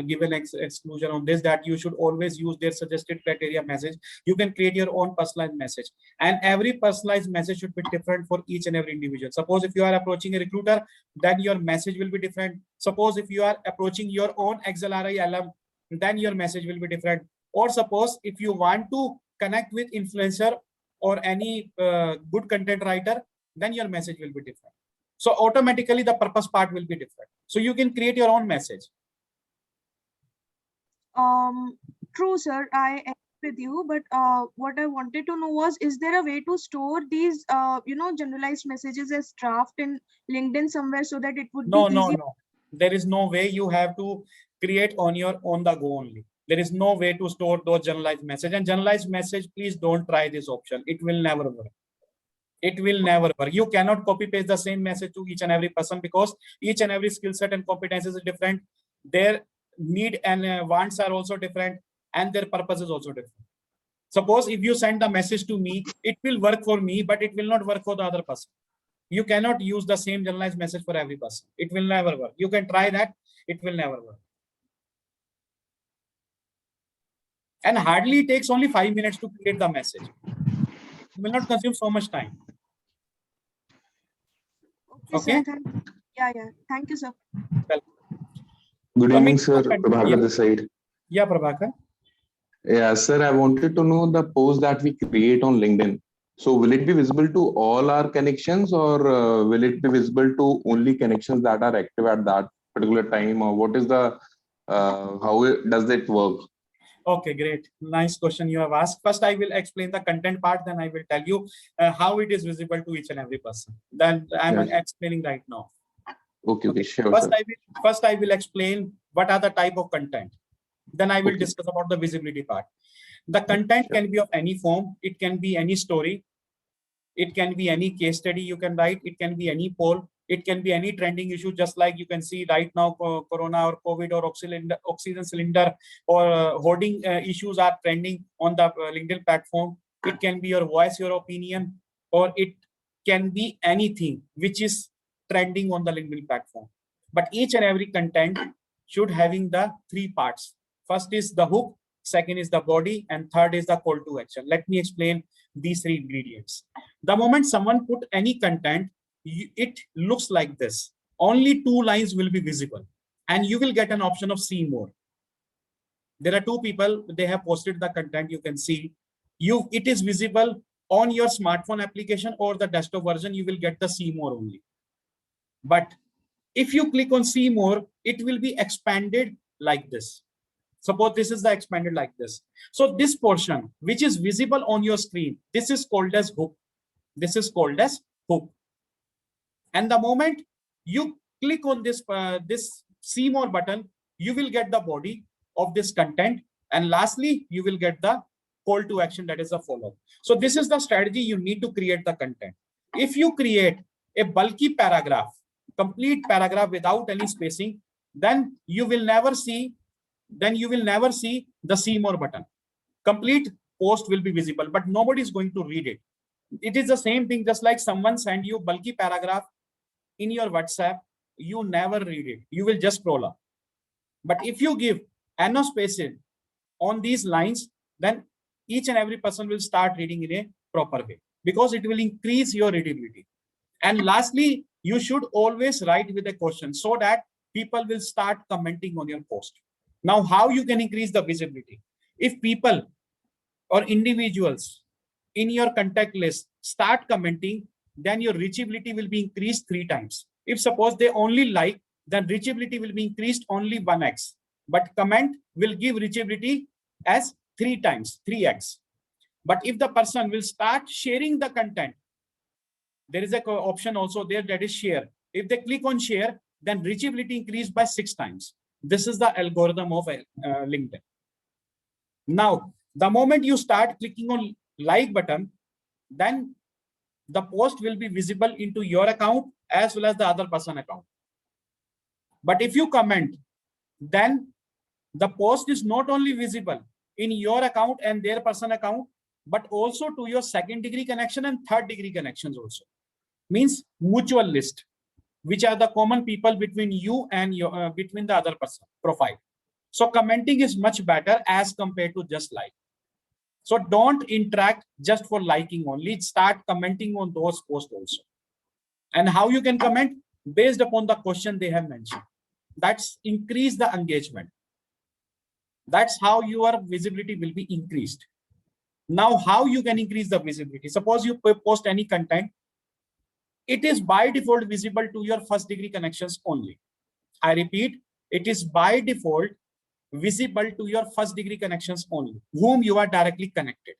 Speaker 2: give an exclusion on this, that you should always use their suggested criteria message. You can create your own personalized message, and every personalized message should be different for each and every individual. Suppose if you are approaching a recruiter, then your message will be different. Suppose if you are approaching your own XLRI alum, then your message will be different. Or suppose if you want to connect with influencer or any good content writer, then your message will be different. So automatically the purpose part will be different. So you can create your own message.
Speaker 3: True, sir. I agree with you. But what I wanted to know was, is there a way to store these, generalized messages as draft in LinkedIn somewhere so that it would be easy?
Speaker 2: No. There is no way. You have to create on the go only. There is no way to store those generalized message. And generalized message, please don't try this option. It will never work. It will never work. You cannot copy paste the same message to each and every person, because each and every skill set and competences is different. Their need and wants are also different, and their purpose is also different. Suppose if you send the message to me, it will work for me, but it will not work for the other person. You cannot use the same generalized message for every person. It will never work. You can try that. It will never work. And hardly takes only 5 minutes to create the message. It will not consume so much time.
Speaker 3: Okay. Sir, thank you. Yeah. Thank you, sir.
Speaker 2: Well,
Speaker 8: good evening, sir. Prabhakar this side.
Speaker 2: Yeah, Prabhakar.
Speaker 8: Yeah, sir. I wanted to know the post that we create on LinkedIn. So will it be visible to all our connections, or will it be visible to only connections that are active at that particular time, or what is the does it work?
Speaker 2: Okay, great. Nice question you have asked. First, I will explain the content part, then I will tell you how it is visible to each and every person. Then I'm explaining right now.
Speaker 8: Okay, sure.
Speaker 2: First, I will explain what are the type of content. Then I will discuss about the visibility part. The content can be of any form. It can be any story. It can be any case study you can write. It can be any poll. It can be any trending issue, just like you can see right now, Corona or COVID or oxygen cylinder or hoarding issues are trending on the LinkedIn platform. It can be your voice, your opinion, or it can be anything which is trending on the LinkedIn platform. But each and every content should having the three parts. First is the hook, second is the body, and third is the call to action. Let me explain these three ingredients. The moment someone put any content, it looks like this. Only 2 lines will be visible, and you will get an option of see more. There are 2 people, they have posted the content. You can see it is visible on your smartphone application or the desktop version. You will get the see more only. But if you click on see more, it will be expanded like this. Suppose this is the expanded like this. So this portion which is visible on your screen, this is called as hook. This is called as hook. And the moment you click on this see more button, you will get the body of this content. And lastly, you will get the call to action, that is a follow. So this is the strategy you need to create the content. If you create a bulky paragraph, complete paragraph without any spacing, then you will never see the see more button. Complete post will be visible, but nobody is going to read it. It is the same thing, just like someone send you bulky paragraph in your WhatsApp, you never read it. You will just scroll up. But if you give no spacing on these lines, then each and every person will start reading in a proper way, because it will increase your readability. And lastly, you should always write with a question so that people will start commenting on your post. Now, how you can increase the visibility? If people or individuals in your contact list start commenting, then your reachability will be increased 3 times. If suppose they only like, then reachability will be increased only 1x. But comment will give reachability as 3 times, 3x. But if the person will start sharing the content, there is a option also there that is share. If they click on share, then reachability increased by 6 times. This is the algorithm of LinkedIn. Now, the moment you start clicking on like button, then the post will be visible into your account as well as the other person account. But if you comment, then the post is not only visible in your account and their person account, but also to your 2nd degree connection and 3rd degree connections also. Means mutual list, which are the common people between you and your between the other person profile. So commenting is much better as compared to just like. So don't interact just for liking only. Start commenting on those posts also. And how you can comment? Based upon the question they have mentioned. That's increase the engagement. That's how your visibility will be increased. Now, how you can increase the visibility? Suppose you post any content, it is by default visible to your 1st degree connections only. I repeat, it is by default visible to your 1st degree connections only, whom you are directly connected.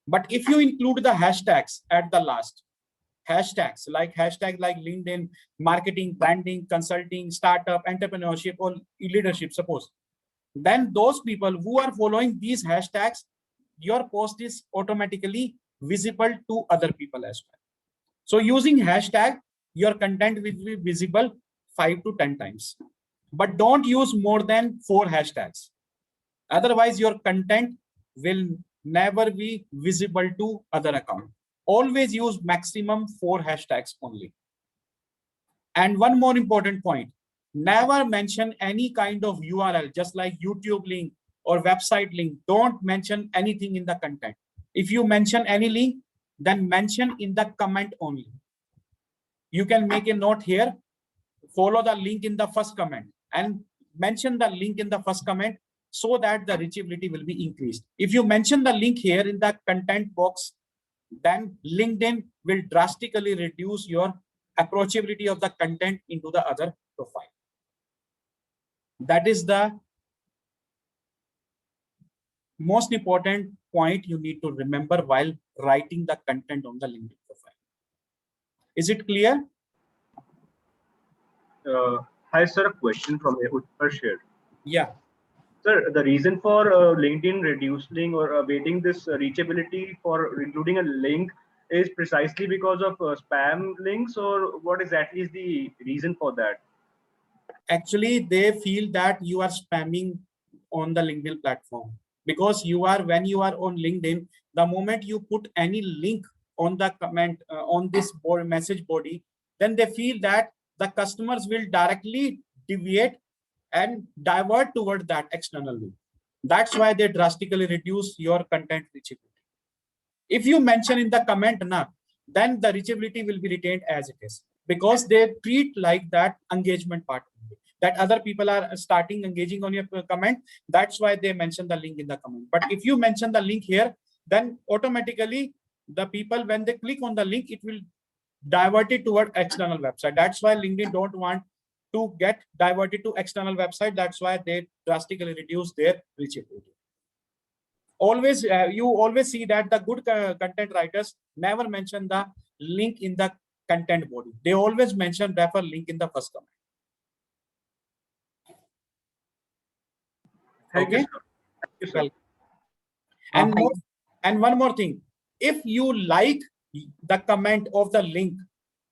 Speaker 2: But if you include the hashtags at the last, hashtags like LinkedIn, marketing, branding, consulting, startup, entrepreneurship, or leadership, suppose, then those people who are following these hashtags, your post is automatically visible to other people as well. So using hashtag, your content will be visible 5 to 10 times. But don't use more than 4 hashtags. Otherwise, your content will never be visible to other account. Always use maximum 4 hashtags only. And one more important point, never mention any kind of URL, just like YouTube link or website link. Don't mention anything in the content. If you mention any link, then mention in the comment only. You can make a note here, follow the link in the first comment and mention the link in the first comment so that the reachability will be increased. If you mention the link here in the content box, then LinkedIn will drastically reduce your approachability of the content into the other profile. That is the most important point you need to remember while writing the content on the LinkedIn profile. Is it clear?
Speaker 6: Hi, sir. A question from Utkarsh.
Speaker 2: Yeah.
Speaker 6: Sir, the reason for LinkedIn reducing or awaiting this reachability for including a link is precisely because of spam links, or what exactly is the reason for that?
Speaker 2: Actually, they feel that you are spamming on the LinkedIn platform, because when you are on LinkedIn, the moment you put any link on the comment on this message body, then they feel that the customers will directly deviate and divert toward that external link. That's why they drastically reduce your content reachability. If you mention in the comment, then the reachability will be retained as it is, because they treat like that engagement part, that other people are starting engaging on your comment. That's why they mention the link in the comment. But if you mention the link here, then automatically the people, when they click on the link, it will divert it toward external website. That's why LinkedIn don't want to get diverted to external website. That's why they drastically reduce their reachability. Always, you always see that the good content writers never mention the link in the content body. They always mention refer link in the first comment. Okay.
Speaker 6: Thank you, sir.
Speaker 2: And one more thing, if you like the comment of the link,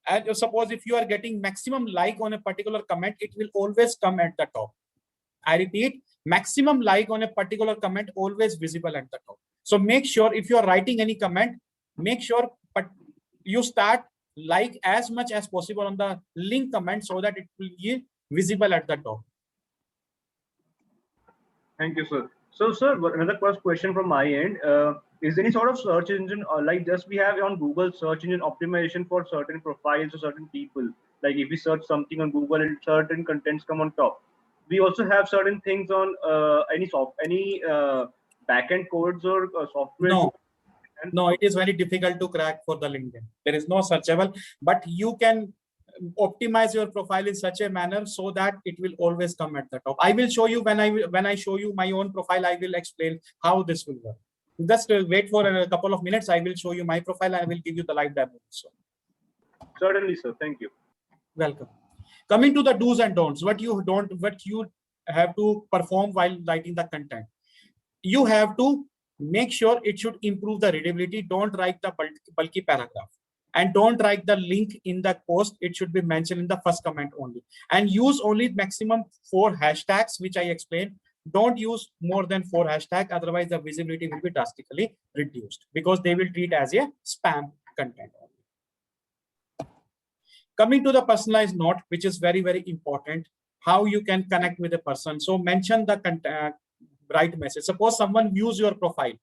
Speaker 2: and suppose if you are getting maximum like on a particular comment, it will always come at the top. I repeat, maximum like on a particular comment always visible at the top. So make sure if you are writing any comment, make sure but you start like as much as possible on the link comment so that it will be visible at the top.
Speaker 6: Thank you, sir. So, sir, another first question from my end. Is there any sort of search engine, or like just we have on Google search engine optimization for certain profiles or certain people? Like if we search something on Google and certain contents come on top. We also have certain things on any backend codes or software.
Speaker 2: No, it is very difficult to crack for the LinkedIn. There is no searchable, but you can optimize your profile in such a manner so that it will always come at the top. I will show you when I show you my own profile, I will explain how this will work. Just wait for a couple of minutes. I will show you my profile and I will give you the live demo. So,
Speaker 6: Certainly, sir. Thank you.
Speaker 2: welcome. Coming to the do's and don'ts, what you have to perform while writing the content. You have to make sure it should improve the readability. Don't write the bulky paragraph. And don't write the link in the post. It should be mentioned in the first comment only. And use only maximum 4 hashtags, which I explained. Don't use more than 4 hashtags. Otherwise, the visibility will be drastically reduced because they will treat as a spam content only. Coming to the personalized note, which is very, very important, how you can connect with a person. So mention the right message. Suppose someone views your profile,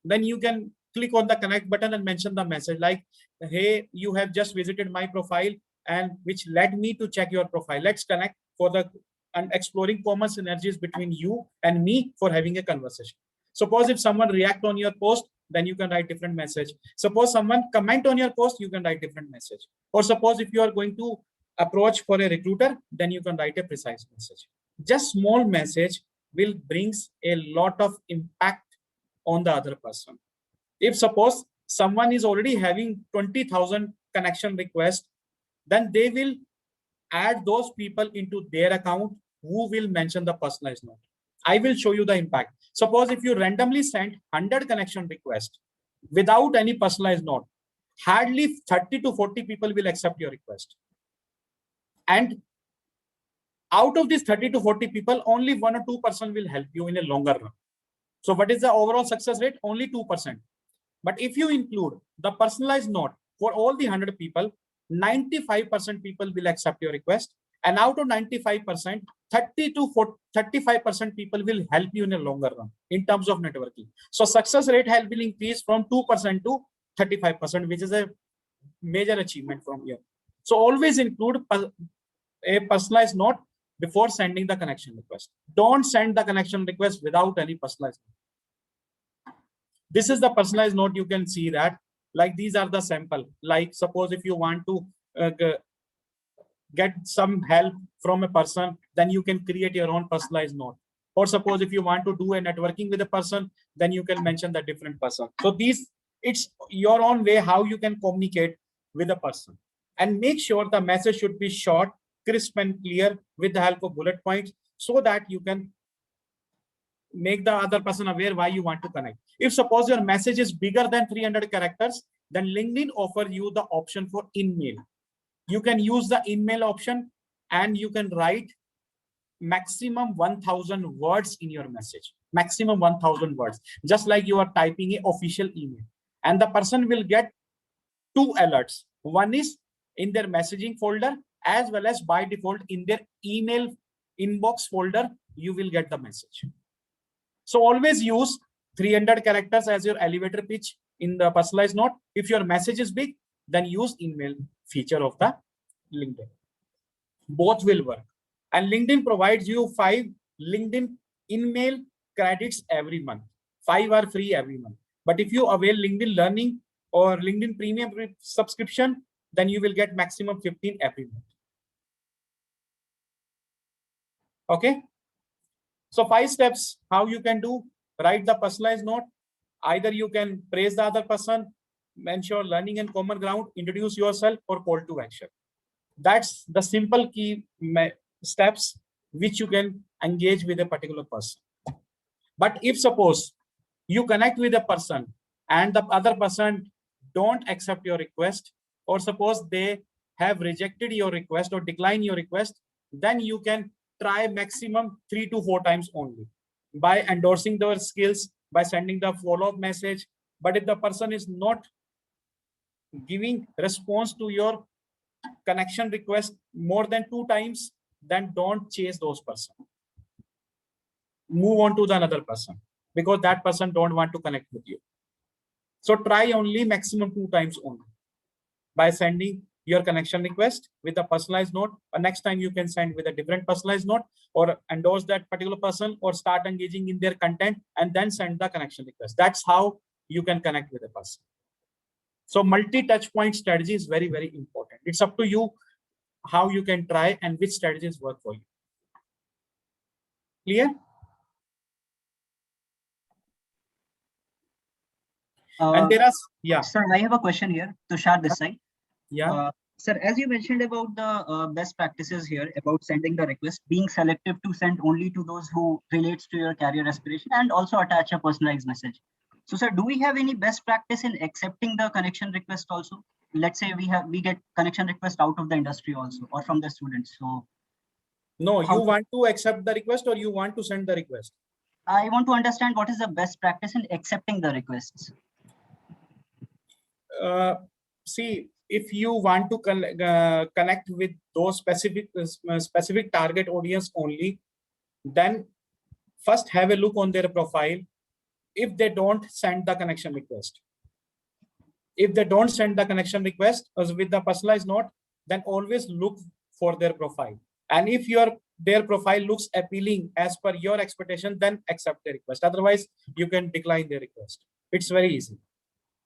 Speaker 2: then you can click on the connect button and mention the message like, hey, you have just visited my profile and which led me to check your profile. Let's connect for the and exploring common synergies between you and me for having a conversation. Suppose if someone react on your post, then you can write different message. Suppose someone comment on your post, you can write different message. Or suppose if you are going to approach for a recruiter, then you can write a precise message. Just small message will brings a lot of impact on the other person. If suppose someone is already having 20,000 connection requests, then they will add those people into their account who will mention the personalized note. I will show you the impact. Suppose if you randomly send 100 connection requests without any personalized note, hardly 30 to 40 people will accept your request. And out of these 30 to 40 people, only 1 or 2% will help you in a longer run. So what is the overall success rate? Only 2%. But if you include the personalized note for all the 100 people, 95% people will accept your request. And out of 95%, 30 to 35% people will help you in a longer run in terms of networking. So success rate has been increased from 2% to 35%, which is a major achievement from here. So always include a personalized note before sending the connection request. Don't send the connection request without any personalized note. This is the personalized note. You can see that like these are the sample. Like suppose if you want to get some help from a person, then you can create your own personalized note. Or suppose if you want to do a networking with a person, then you can mention the different person. So it's your own way how you can communicate with a person. And make sure the message should be short, crisp and clear with the help of bullet points so that you can make the other person aware why you want to connect. If suppose your message is bigger than 300 characters, then LinkedIn offers you the option for in-mail. You can use the in-mail option and you can write maximum 1,000 words in your message. Maximum 1,000 words, just like you are typing an official email. And the person will get 2 alerts. One is in their messaging folder, as well as by default in their email inbox folder, you will get the message. So always use 300 characters as your elevator pitch in the personalized note. If your message is big, then use email feature of the LinkedIn. Both will work. And LinkedIn provides you 5 LinkedIn in-mail credits every month. 5 are free every month. But if you avail LinkedIn Learning or LinkedIn Premium subscription, then you will get maximum 15 every month. Okay. So 5 steps how you can do. Write the personalized note. Either you can praise the other person, ensure learning and common ground, introduce yourself, or call to action. That's the simple key steps which you can engage with a particular person. But if suppose you connect with a person and the other person don't accept your request, or suppose they have rejected your request or decline your request, then you can try maximum 3 to 4 times only by endorsing their skills, by sending the follow-up message. But if the person is not giving response to your connection request more than 2 times, then don't chase those person. Move on to the another person because that person don't want to connect with you. So try only maximum 2 times only by sending your connection request with a personalized note. Or next time you can send with a different personalized note or endorse that particular person or start engaging in their content and then send the connection request. That's how you can connect with a person. So multi-touch point strategy is very, very important. It's up to you how you can try and which strategies work for you. Clear? And there are, yeah.
Speaker 9: Sir, I have a question here. Tushar this side.
Speaker 2: Yeah.
Speaker 9: Sir, as you mentioned about the best practices here about sending the request, being selective to send only to those who relates to your career aspiration and also attach a personalized message. So, sir, do we have any best practice in accepting the connection request also? Let's say we get connection request out of the industry also or from the students. So,
Speaker 2: no, you want to accept the request or you want to send the request?
Speaker 9: I want to understand what is the best practice in accepting the requests.
Speaker 2: See, if you want to connect with those specific target audience only, then first have a look on their profile. If they don't send the connection request, with the personalized note, then always look for their profile. And if their profile looks appealing as per your expectation, then accept the request. Otherwise, you can decline the request. It's very easy.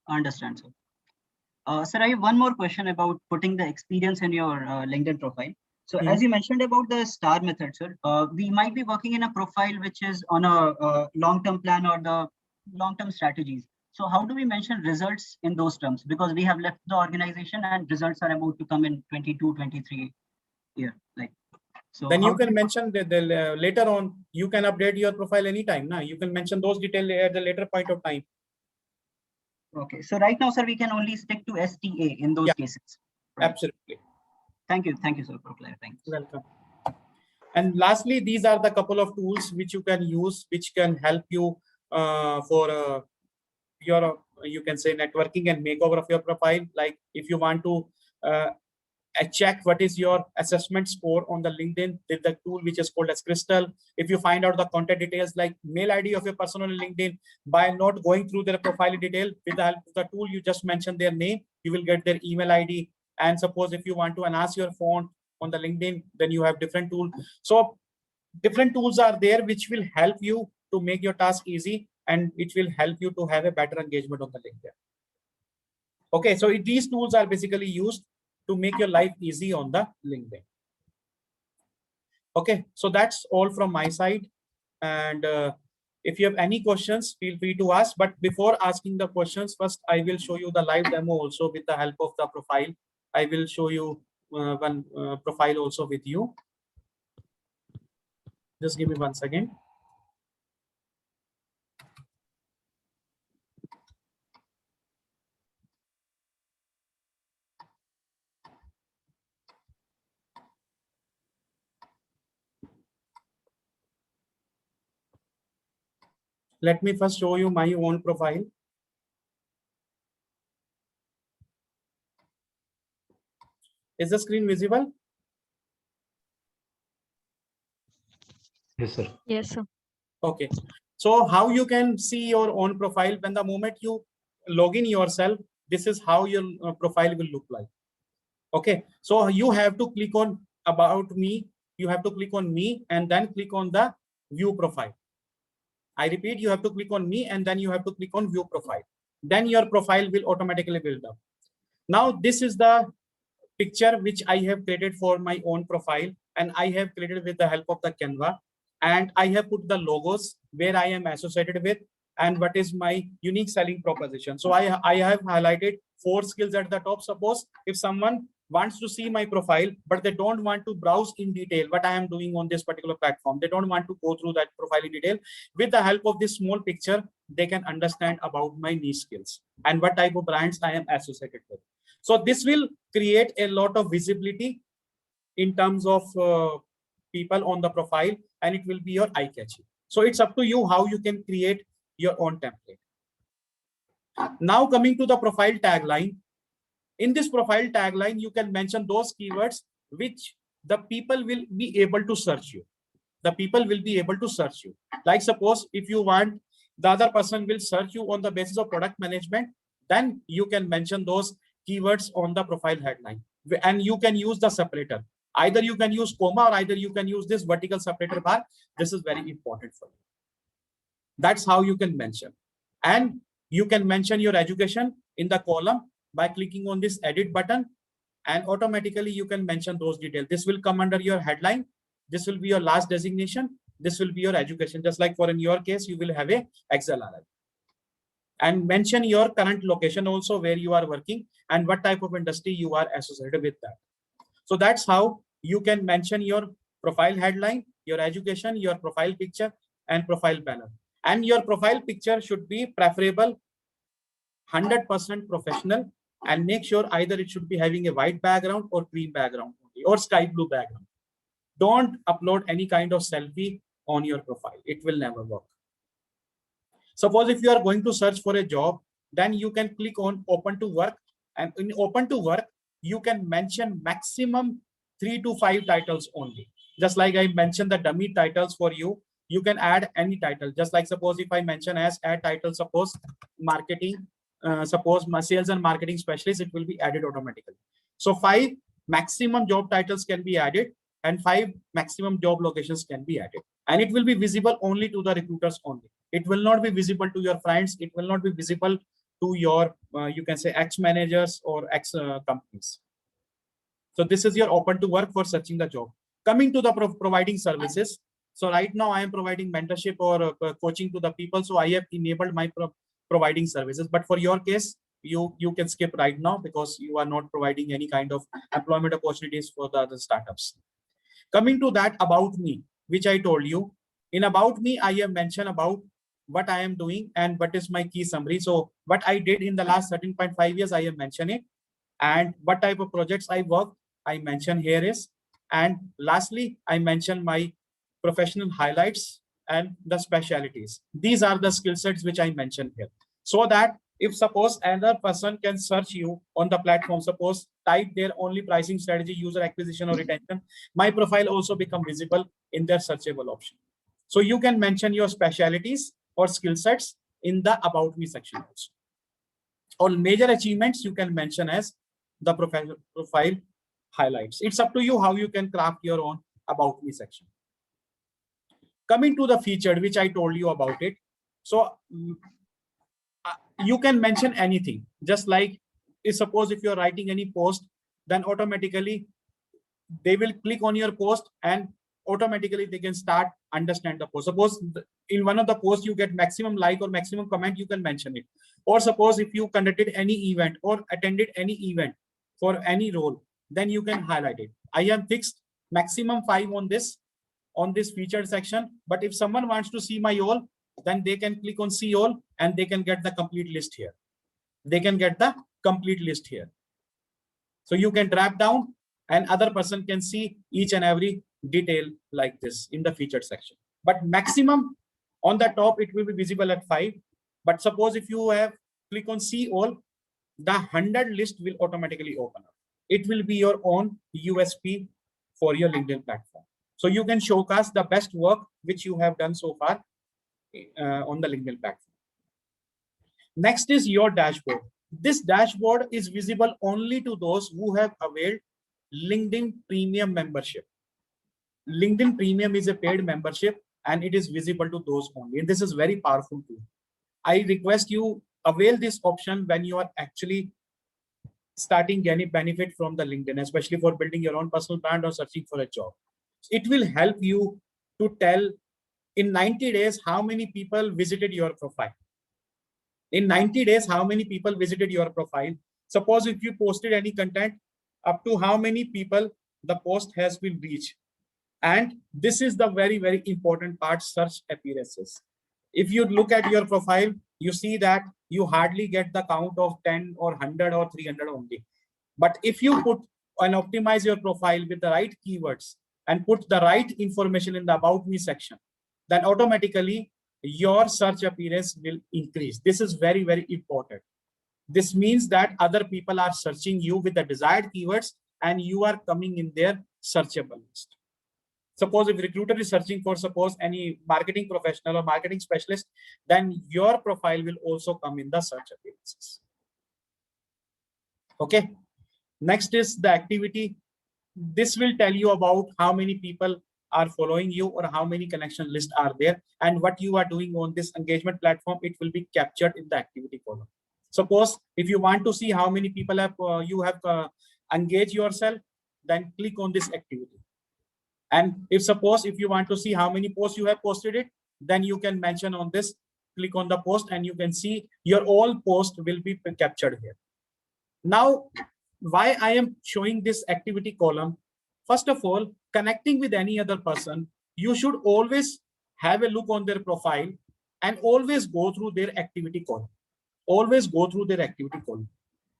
Speaker 9: I understand, sir. Sir, I have one more question about putting the experience in your LinkedIn profile. So as you mentioned about the STAR method, sir, we might be working in a profile which is on a long-term plan or the long-term strategies. So how do we mention results in those terms? Because we have left the organization and results are about to come in 22, 23 year. So
Speaker 2: then you can mention that later on, you can update your profile anytime. Now you can mention those details at the later point of time.
Speaker 9: Okay, so right now, sir, we can only stick to STA in those cases.
Speaker 2: Right? Absolutely.
Speaker 9: Thank you, sir, for clarifying.
Speaker 2: Welcome. And lastly, these are the couple of tools which you can use, which can help you for your, you can say, networking and makeover of your profile. Like if you want to check what is your assessment score on the LinkedIn, with the tool which is called as Crystal. If you find out the contact details like mail ID of your person on LinkedIn by not going through their profile detail, with the help of the tool, you just mention their name, you will get their email ID. And suppose if you want to enhance your font on the LinkedIn, then you have different tool. So different tools are there which will help you to make your task easy, and it will help you to have a better engagement on the LinkedIn. Okay, so these tools are basically used to make your life easy on the LinkedIn. Okay, so that's all from my side. And if you have any questions, feel free to ask. But before asking the questions, first I will show you the live demo also with the help of the profile. I will show you one profile also with you. Just give me 1 second. Let me first show you my own profile. Is the screen visible?
Speaker 10: Yes, sir.
Speaker 11: Yes, sir.
Speaker 2: Okay. So how you can see your own profile when the moment you log in yourself, this is how your profile will look like. Okay. So you have to click on about me. You have to click on me and then click on the view profile. I repeat, you have to click on me and then you have to click on view profile. Then your profile will automatically build up. Now this is the picture which I have created for my own profile, and I have created with the help of the Canva, and I have put the logos where I am associated with and what is my unique selling proposition. So I have highlighted 4 skills at the top. Suppose if someone wants to see my profile, but they don't want to browse in detail what I am doing on this particular platform, they don't want to go through that profile in detail, with the help of this small picture, they can understand about my niche skills and what type of brands I am associated with. So this will create a lot of visibility in terms of people on the profile, and it will be your eye-catching. So it's up to you how you can create your own template. Now coming to the profile tagline. In this profile tagline, you can mention those keywords which the people will be able to search you. The people will be able to search you. Like suppose if you want the other person will search you on the basis of product management, then you can mention those keywords on the profile headline. And you can use the separator. Either you can use comma or either you can use this vertical separator bar. This is very important for you. That's how you can mention. And you can mention your education in the column by clicking on this edit button. and automatically you can mention those details. This will come under your headline. This will be your last designation. This will be your education. Just like in your case, you will have a XLRI. And mention your current location also, where you are working and what type of industry you are associated with that. So that's how you can mention your profile headline, your education, your profile picture, and profile banner. And your profile picture should be preferable 100% professional, and make sure either it should be having a white background or cream background or sky blue background. Don't upload any kind of selfie on your profile. It will never work. Suppose if you are going to search for a job, then you can click on open to work, and in open to work, you can mention maximum 3 to 5 titles only. Just like I mentioned the dummy titles for you, you can add any title. Just like suppose if I mention as add title, suppose marketing, suppose my sales and marketing specialist, it will be added automatically. So 5 maximum job titles can be added and 5 maximum job locations can be added. And it will be visible only to the recruiters only. It will not be visible to your friends. It will not be visible to your, you can say, ex-managers or ex-companies. So this is your open to work for searching the job. Coming to the providing services. So right now I am providing mentorship or coaching to the people. So I have enabled my providing services. But for your case, you can skip right now because you are not providing any kind of employment opportunities for the other startups. Coming to that about me, which I told you. In about me, I have mentioned about what I am doing and what is my key summary. So what I did in the last 13.5 years, I have mentioned it. And what type of projects I worked, I mentioned here is. And lastly, I mentioned my professional highlights and the specialities. These are the skill sets which I mentioned here. So that if suppose another person can search you on the platform, suppose type their only pricing strategy, user acquisition or retention, my profile also become visible in their searchable option. So you can mention your specialities or skill sets in the about me section also. Or major achievements you can mention as the profile highlights. It's up to you how you can craft your own about me section. Coming to the featured, which I told you about it. So you can mention anything. Just like suppose if you're writing any post, then automatically they will click on your post and automatically they can start understand the post. Suppose in one of the posts you get maximum like or maximum comment, you can mention it. Or suppose if you conducted any event or attended any event for any role, then you can highlight it. I am fixed maximum 5 on this featured section. But if someone wants to see my all, then they can click on see all and they can get the complete list here. They can get the complete list here. So you can drop down and other person can see each and every detail like this in the featured section. But maximum on the top, it will be visible at 5. But suppose if you have click on see all, the 100 list will automatically open up. It will be your own USP for your LinkedIn platform. So you can showcase the best work which you have done so far on the LinkedIn platform. Next is your dashboard. This dashboard is visible only to those who have availed LinkedIn Premium membership. LinkedIn Premium is a paid membership and it is visible to those only. And this is very powerful too. I request you avail this option when you are actually starting any benefit from the LinkedIn, especially for building your own personal brand or searching for a job. It will help you to tell in 90 days how many people visited your profile. In 90 days, how many people visited your profile? Suppose if you posted any content, up to how many people the post has been reached. And this is the very, very important part, search appearances. If you look at your profile, you see that you hardly get the count of 10 or 100 or 300 only. But if you put and optimize your profile with the right keywords and put the right information in the about me section, then automatically your search appearance will increase. This is very, very important. This means that other people are searching you with the desired keywords and you are coming in their searchable list. Suppose if recruiter is searching for suppose any marketing professional or marketing specialist, then your profile will also come in the search appearances. Okay. Next is the activity. This will tell you about how many people are following you or how many connection lists are there and what you are doing on this engagement platform. It will be captured in the activity column. Suppose if you want to see how many people have engage yourself, then click on this activity. And if you want to see how many posts you have posted it, then you can mention on this, click on the post, and you can see your all post will be captured here. Now, why I am showing this activity column? First of all, connecting with any other person, you should always have a look on their profile and always go through their activity column. Always go through their activity column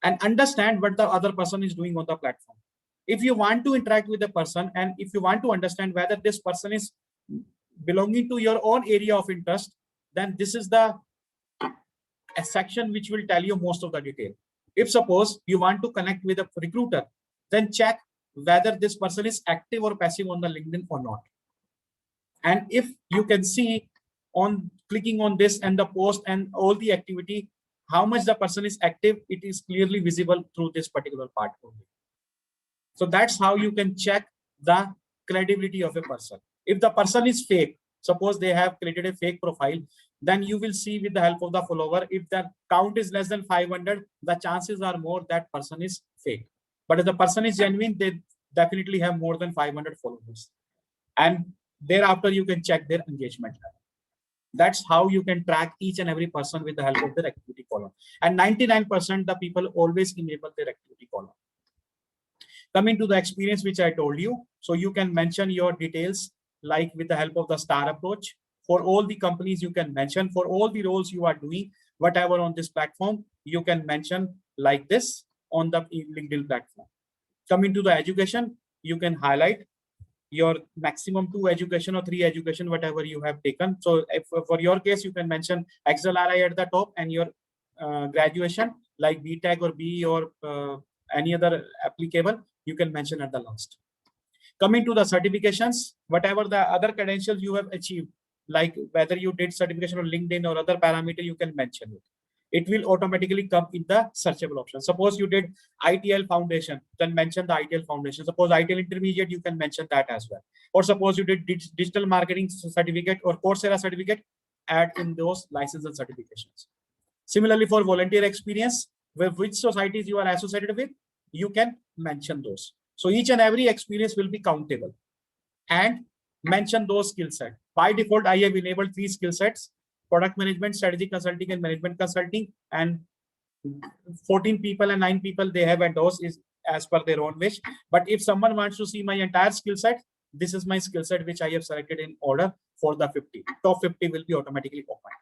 Speaker 2: and understand what the other person is doing on the platform. If you want to interact with the person, and if you want to understand whether this person is belonging to your own area of interest, then this is a section which will tell you most of the detail. If suppose you want to connect with a recruiter, then check whether this person is active or passive on the LinkedIn or not. And if you can see on clicking on this and the post and all the activity, how much the person is active, it is clearly visible through this particular part only. So that's how you can check the credibility of a person. If the person is fake, suppose they have created a fake profile, then you will see with the help of the follower, if the count is less than 500, the chances are more that person is fake. But if the person is genuine, they definitely have more than 500 followers. And thereafter, you can check their engagement level. That's how you can track each and every person with the help of their activity column. And 99% the people always enable their activity column. Coming to the experience which I told you, so you can mention your details like with the help of the star approach. For all the companies you can mention, for all the roles you are doing, whatever on this platform, you can mention like this on the LinkedIn platform. Coming to the education, you can highlight your maximum 2 education or 3 education, whatever you have taken. So if, for your case, you can mention XLRI at the top and your graduation like BTech or BE or any other applicable, you can mention at the last. Coming to the certifications, whatever the other credentials you have achieved, like whether you did certification on LinkedIn or other parameter, you can mention it. It will automatically come in the searchable option. Suppose you did ITL Foundation, then mention the ITL Foundation. Suppose ITL Intermediate, you can mention that as well. Or suppose you did digital marketing certificate or Coursera certificate, add in those licenses and certifications. Similarly, for volunteer experience, with which societies you are associated with, you can mention those. So each and every experience will be countable and mention those skill sets. By default, I have enabled 3 skill sets: product management, strategy consulting, and management consulting. And 14 people and 9 people they have endorsed is as per their own wish. But if someone wants to see my entire skill set, this is my skill set which I have selected in order for the 50. Top 50 will be automatically opened.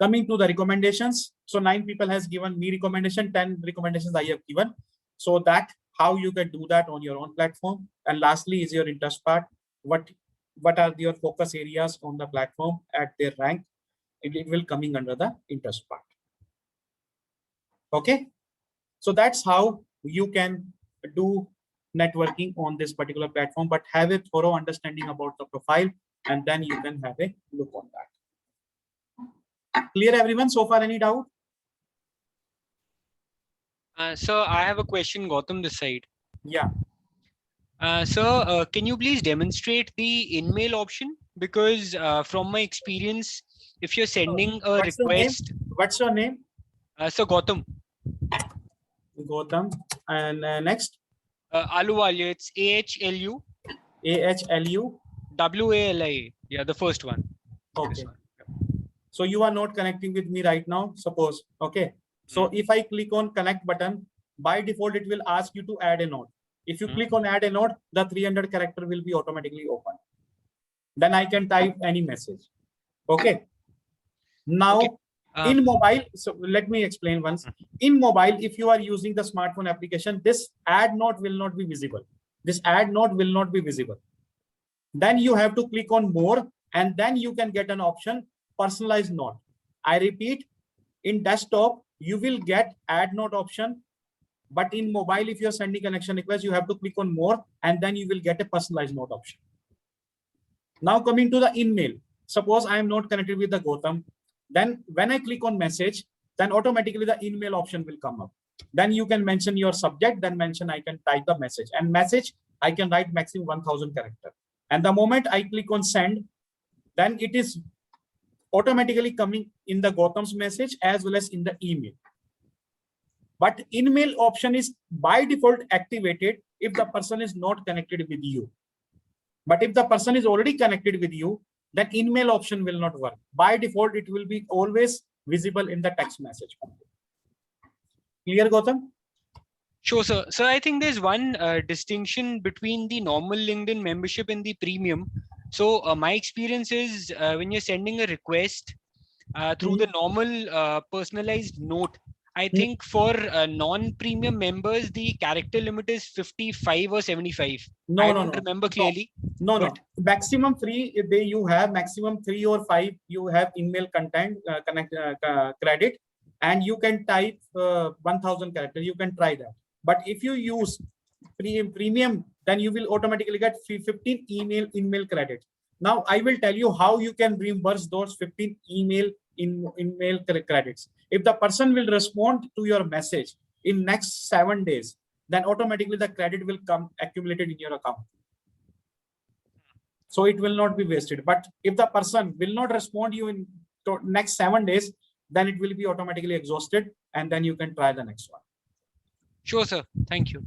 Speaker 2: Coming to the recommendations, so 9 people has given me recommendation, 10 recommendations I have given. So that how you can do that on your own platform. And lastly is your interest part. What are your focus areas on the platform at their rank? It will coming under the interest part. Okay, so that's how you can do networking on this particular platform, but have a thorough understanding about the profile, and then you can have a look on that. Clear, everyone? So far, any doubt?
Speaker 11: So I have a question, Gautam, this side.
Speaker 2: Yeah.
Speaker 11: Can you please demonstrate the in-mail option? Because from my experience, if you're sending a request.
Speaker 2: What's your name?
Speaker 11: So Gautam.
Speaker 2: Gautam. And next?
Speaker 11: Ahluwalia. It's AHLU.
Speaker 2: AHLU.
Speaker 11: WALIA. Yeah, the first one.
Speaker 2: Okay. So you are not connecting with me right now, suppose. Okay. So if I click on connect button, by default, it will ask you to add a note. If you click on add a note, the 300 character will be automatically open. Then I can type any message. Okay. Now in mobile, so let me explain once. In mobile, if you are using the smartphone application, this add note will not be visible. This add note will not be visible. Then you have to click on more, and then you can get an option personalized note. I repeat, in desktop, you will get add note option. But in mobile, if you're sending connection request, you have to click on more, and then you will get a personalized note option. Now coming to the in-mail. Suppose I am not connected with the Gautam. Then when I click on message, then automatically the in-mail option will come up. Then you can mention your subject, then mention I can type the message. And message, I can write maximum 1000 character. And the moment I click on send, then it is automatically coming in the Gautam's message as well as in the email. But in-mail option is by default activated if the person is not connected with you. But if the person is already connected with you, then in-mail option will not work. By default, it will be always visible in the text message. Clear, Gautam?
Speaker 11: Sure, sir. So I think there's one distinction between the normal LinkedIn membership and the premium. So my experience is when you're sending a request through the normal personalized note, I think for non-premium members, the character limit is 55 or 75. I don't remember clearly.
Speaker 2: No. Maximum free, if you have maximum 3 or 5, you have email content credit, and you can type 1000 characters. You can try that. But if you use premium, then you will automatically get 15 email credit. Now I will tell you how you can reimburse those 15 email credits. If the person will respond to your message in next 7 days, then automatically the credit will come accumulated in your account. So it will not be wasted. But if the person will not respond you in next 7 days, then it will be automatically exhausted, and then you can try the next one.
Speaker 11: Sure, sir. Thank you.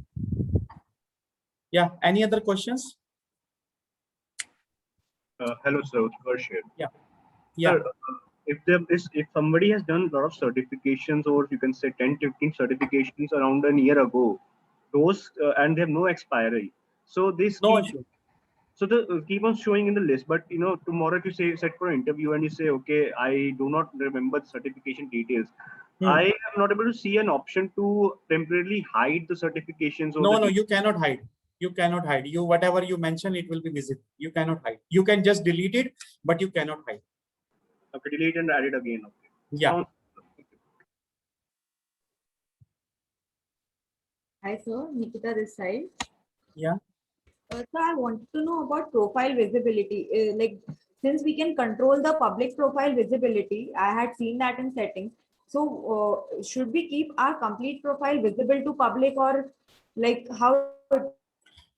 Speaker 2: Yeah. Any other questions?
Speaker 6: Hello, sir. Utkarsh here.
Speaker 2: Yeah.
Speaker 6: Sir, if somebody has done a lot of certifications, or you can say 10, 15 certifications around a year ago, those and they have no expiry. So this so the keep on showing in the list. But tomorrow if you say set for an interview and you say, okay, I do not remember the certification details, I am not able to see an option to temporarily hide the certifications.
Speaker 2: No, you cannot hide. You cannot hide. You whatever you mention, it will be visible. You cannot hide. You can just delete it, but you cannot hide.
Speaker 6: Okay, delete and add it again. Okay.
Speaker 2: Yeah.
Speaker 12: Hi, sir. Nikita this side.
Speaker 2: Yeah.
Speaker 12: So I wanted to know about profile visibility. Like, since we can control the public profile visibility, I had seen that in settings. So should we keep our complete profile visible to public, or like how?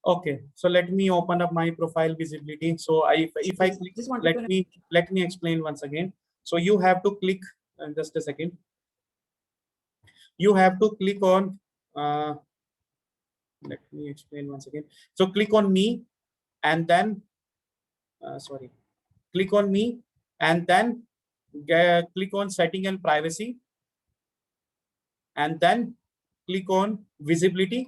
Speaker 2: Okay, so let me open up my profile visibility. So if I click, let me explain once again. So you have to click, just a second. You have to click on, let me explain once again. So click on me, and then, click on me, and then click on setting and privacy, and then click on visibility,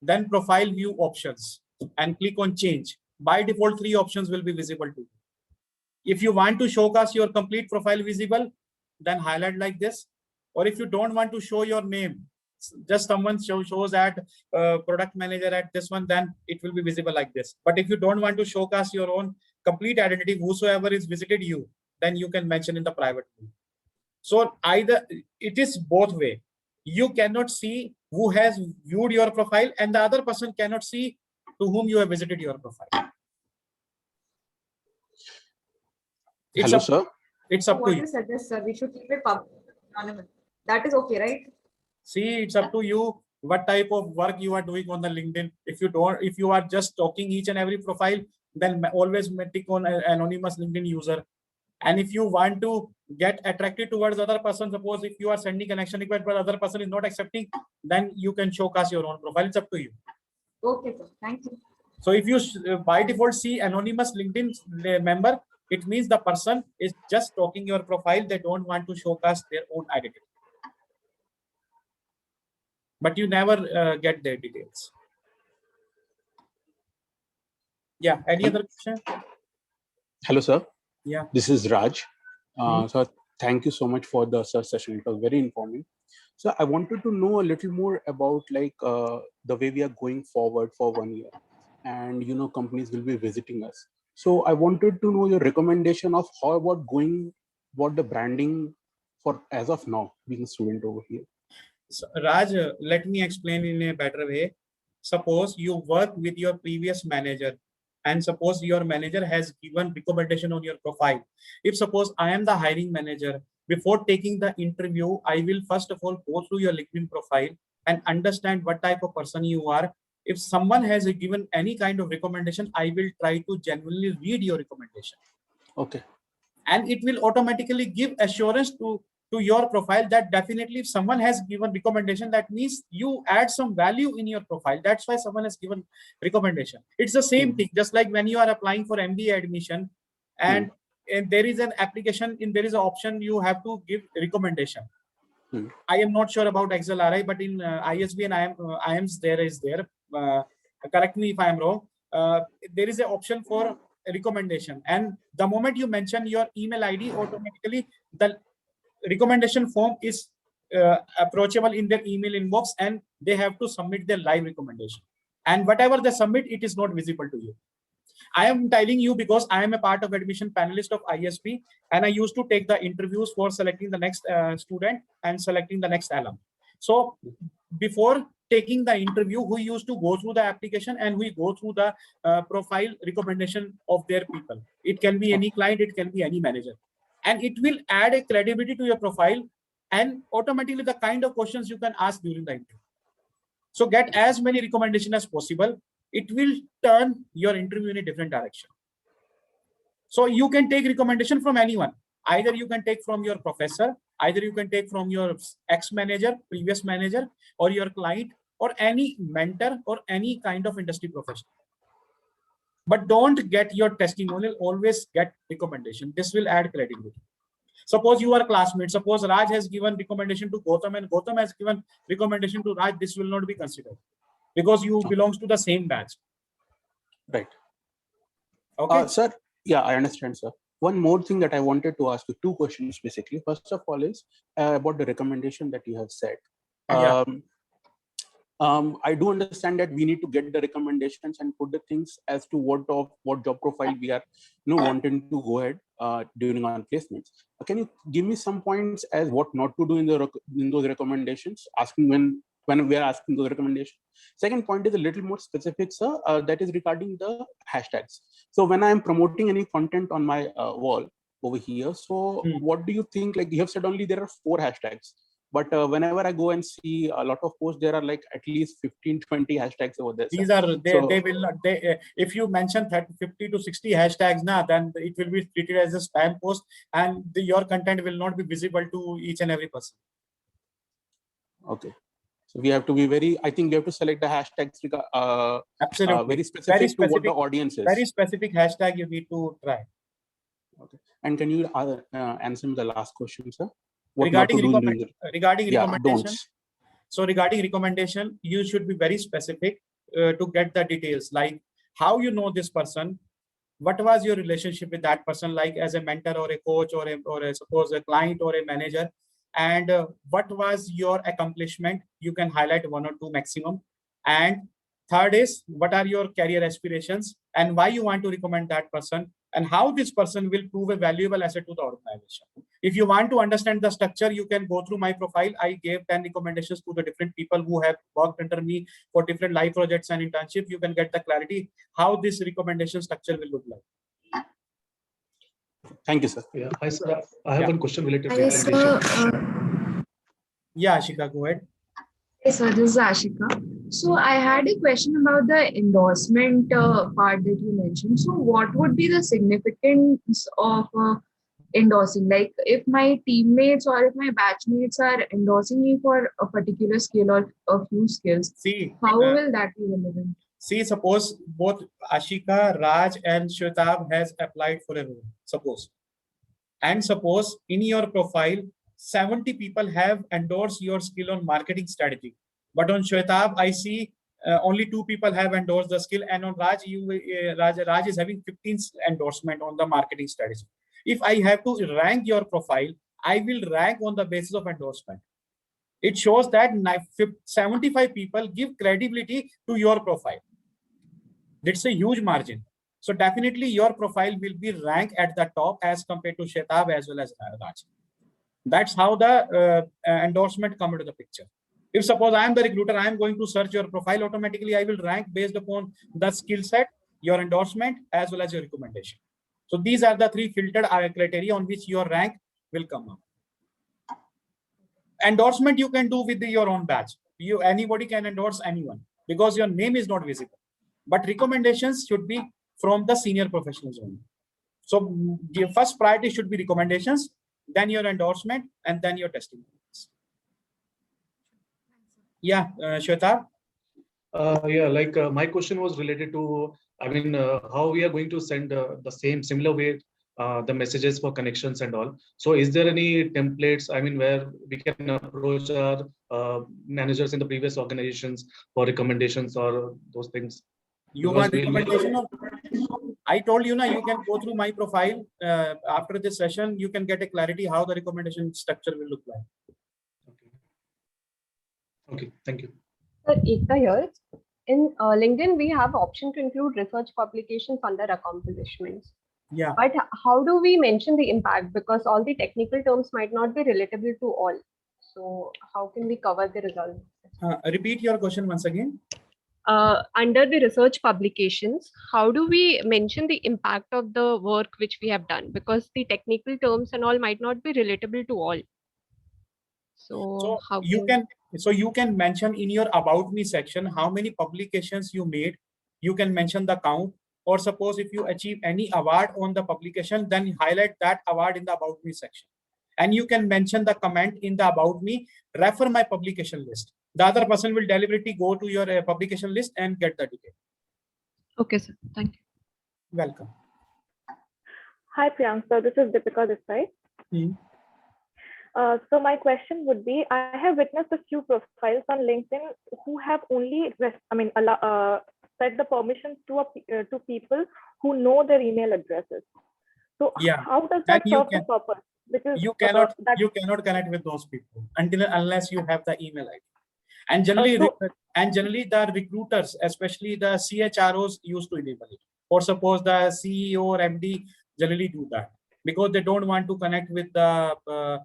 Speaker 2: then profile view options, and click on change. By default, 3 options will be visible to you. If you want to showcase your complete profile visible, then highlight like this. Or if you don't want to show your name, just someone shows at product manager at this one, then it will be visible like this. But if you don't want to showcase your own complete identity, whosoever is visited you, then you can mention in the private view. So either it is both way. You cannot see who has viewed your profile, and the other person cannot see to whom you have visited your profile.
Speaker 12: Hello, sir.
Speaker 2: It's up to you.
Speaker 12: What you suggest, sir? We should keep it public, anonymous. That is okay, right?
Speaker 2: See, it's up to you what type of work you are doing on the LinkedIn. If you are just talking each and every profile, then always tick on anonymous LinkedIn user. And if you want to get attracted towards other person, suppose if you are sending connection request but other person is not accepting, then you can showcase your own profile. It's up to you.
Speaker 12: Okay, sir. Thank you.
Speaker 2: So if you by default see anonymous LinkedIn member, it means the person is just talking your profile. They don't want to showcase their own identity. But you never get their details. Yeah. Any other question?
Speaker 13: Hello, sir.
Speaker 2: Yeah.
Speaker 13: This is Raj. So thank you so much for the session. It was very informative. So I wanted to know a little more about like the way we are going forward for 1 year, and companies will be visiting us. So I wanted to know your recommendation of how about what the branding for as of now, being a student over here.
Speaker 2: So, Raj, let me explain in a better way. Suppose you work with your previous manager, and suppose your manager has given recommendation on your profile. If suppose I am the hiring manager, before taking the interview, I will first of all go through your LinkedIn profile and understand what type of person you are. If someone has given any kind of recommendation, I will try to genuinely read your recommendation.
Speaker 13: Okay.
Speaker 2: And it will automatically give assurance to to your profile, that definitely if someone has given recommendation, that means you add some value in your profile. That's why someone has given recommendation. It's the same thing, just like when you are applying for MBA admission and there is an application, there is an option you have to give recommendation. I am not sure about XLRI, but in ISB and IAMS there is there. Correct me if I am wrong. There is an option for recommendation, and the moment you mention your email ID, automatically the recommendation form is approachable in their email inbox, and they have to submit their live recommendation. And whatever they submit, it is not visible to you. I am telling you because I am a part of admission panelist of ISP, and I used to take the interviews for selecting the next student and selecting the next alum. So before taking the interview, we used to go through the application and we go through the profile recommendation of their people. It can be any client, it can be any manager, and it will add a credibility to your profile and automatically the kind of questions you can ask during the interview. So get as many recommendations as possible. It will turn your interview in a different direction. So you can take recommendation from anyone. Either you can take from your professor, either you can take from your ex-manager, previous manager, or your client, or any mentor, or any kind of industry professional. But don't get your testimonial, always get recommendation. This will add credibility. Suppose you are classmates. Suppose Raj has given recommendation to Gautam and Gautam has given recommendation to Raj. This will not be considered because you belongs to the same batch.
Speaker 13: Right.
Speaker 2: Okay.
Speaker 13: Sir, yeah, I understand, sir. One more thing that I wanted to ask you, two questions basically. First of all is about the recommendation that you have said. I do understand that we need to get the recommendations and put the things as to what job profile we are wanting to go ahead during our placements. Can you give me some points as what not to do in those recommendations, asking when we are asking those recommendations? Second point is a little more specific, sir, that is regarding the hashtags. So when I am promoting any content on my wall over here, so what do you think? Like you have said only there are 4 hashtags. But whenever I go and see a lot of posts, there are like at least 15, 20 hashtags over there.
Speaker 2: These are, they will not, if you mention 50 to 60 hashtags now, then it will be treated as a spam post and your content will not be visible to each and every person.
Speaker 13: Okay. So we have to be very, I think we have to select the hashtags
Speaker 2: absolutely
Speaker 13: very specific to what the audience is.
Speaker 2: Very specific hashtag you need to try.
Speaker 13: Okay. And can you answer me the last question, sir?
Speaker 2: Regarding recommendation, so regarding recommendation, you should be very specific to get the details, like how you know this person, what was your relationship with that person, like as a mentor or a coach or a suppose a client or a manager, and what was your accomplishment. You can highlight 1 or 2 maximum. And third is what are your career aspirations and why you want to recommend that person, and how this person will prove a valuable asset to the organization. If you want to understand the structure, you can go through my profile. I gave 10 recommendations to the different people who have worked under me for different live projects and internships. You can get the clarity how this recommendation structure will look like.
Speaker 13: Thank you, sir.
Speaker 10: Yeah, hi, sir. I have one question related to
Speaker 14: Yes, sir.
Speaker 2: Yeah, Ashika, go ahead.
Speaker 14: Yes, sir, this is Ashika. So I had a question about the endorsement part that you mentioned. So what would be the significance of endorsing? Like if my teammates or if my batchmates are endorsing me for a particular skill or a few skills, how will that be relevant?
Speaker 2: See, suppose both Ashika, Raj and Shwetab has applied for a role, suppose. And suppose in your profile, 70 people have endorsed your skill on marketing strategy. But on Shwetab, I see only 2 people have endorsed the skill. And on Raj, Raj is having 15 endorsement on the marketing strategy. If I have to rank your profile, I will rank on the basis of endorsement. It shows that 75 people give credibility to your profile. That's a huge margin. So definitely your profile will be ranked at the top as compared to Shwetab as well as Raj. That's how the endorsement come into the picture. If suppose I am the recruiter, I am going to search your profile, automatically I will rank based upon the skill set, your endorsement, as well as your recommendation. So these are the 3 filtered criteria on which your rank will come up. Endorsement you can do with your own batch. Anybody can endorse anyone because your name is not visible. But recommendations should be from the senior professionals only. So the first priority should be recommendations. then your endorsement, and then your testimonials. Yeah, Shweta?
Speaker 10: Yeah, like my question was related to, I mean, how we are going to send the similar way the messages for connections and all. So is there any templates, I mean, where we can approach our managers in the previous organizations for recommendations or those things?
Speaker 2: You want recommendation? I told you, you can go through my profile. After this session, you can get a clarity how the recommendation structure will look like.
Speaker 10: Okay, thank you.
Speaker 15: Sir, Ekta here. In LinkedIn, we have option to include research publications under accomplishments.
Speaker 2: Yeah.
Speaker 15: But how do we mention the impact? Because all the technical terms might not be relatable to all. So how can we cover the results?
Speaker 2: Repeat your question once again.
Speaker 15: Under the research publications, how do we mention the impact of the work which we have done? Because the technical terms and all might not be relatable to all. So how
Speaker 2: you can mention in your about me section how many publications you made. You can mention the count, or suppose if you achieve any award on the publication, then highlight that award in the about me section. And you can mention the comment in the about me, refer my publication list. The other person will deliberately go to your publication list and get the detail.
Speaker 15: Okay, sir. Thank you.
Speaker 2: Welcome.
Speaker 16: Hi, Priyank. So this is Deepika this side. So my question would be, I have witnessed a few profiles on LinkedIn who have only set the permissions to people who know their email addresses. So
Speaker 2: yeah,
Speaker 16: how does that serve the purpose? Because
Speaker 2: you cannot connect with those people unless you have the email ID. And generally, the recruiters, especially the CHROs, used to enable it. Or suppose the CEO or MD generally do that because they don't want to connect with the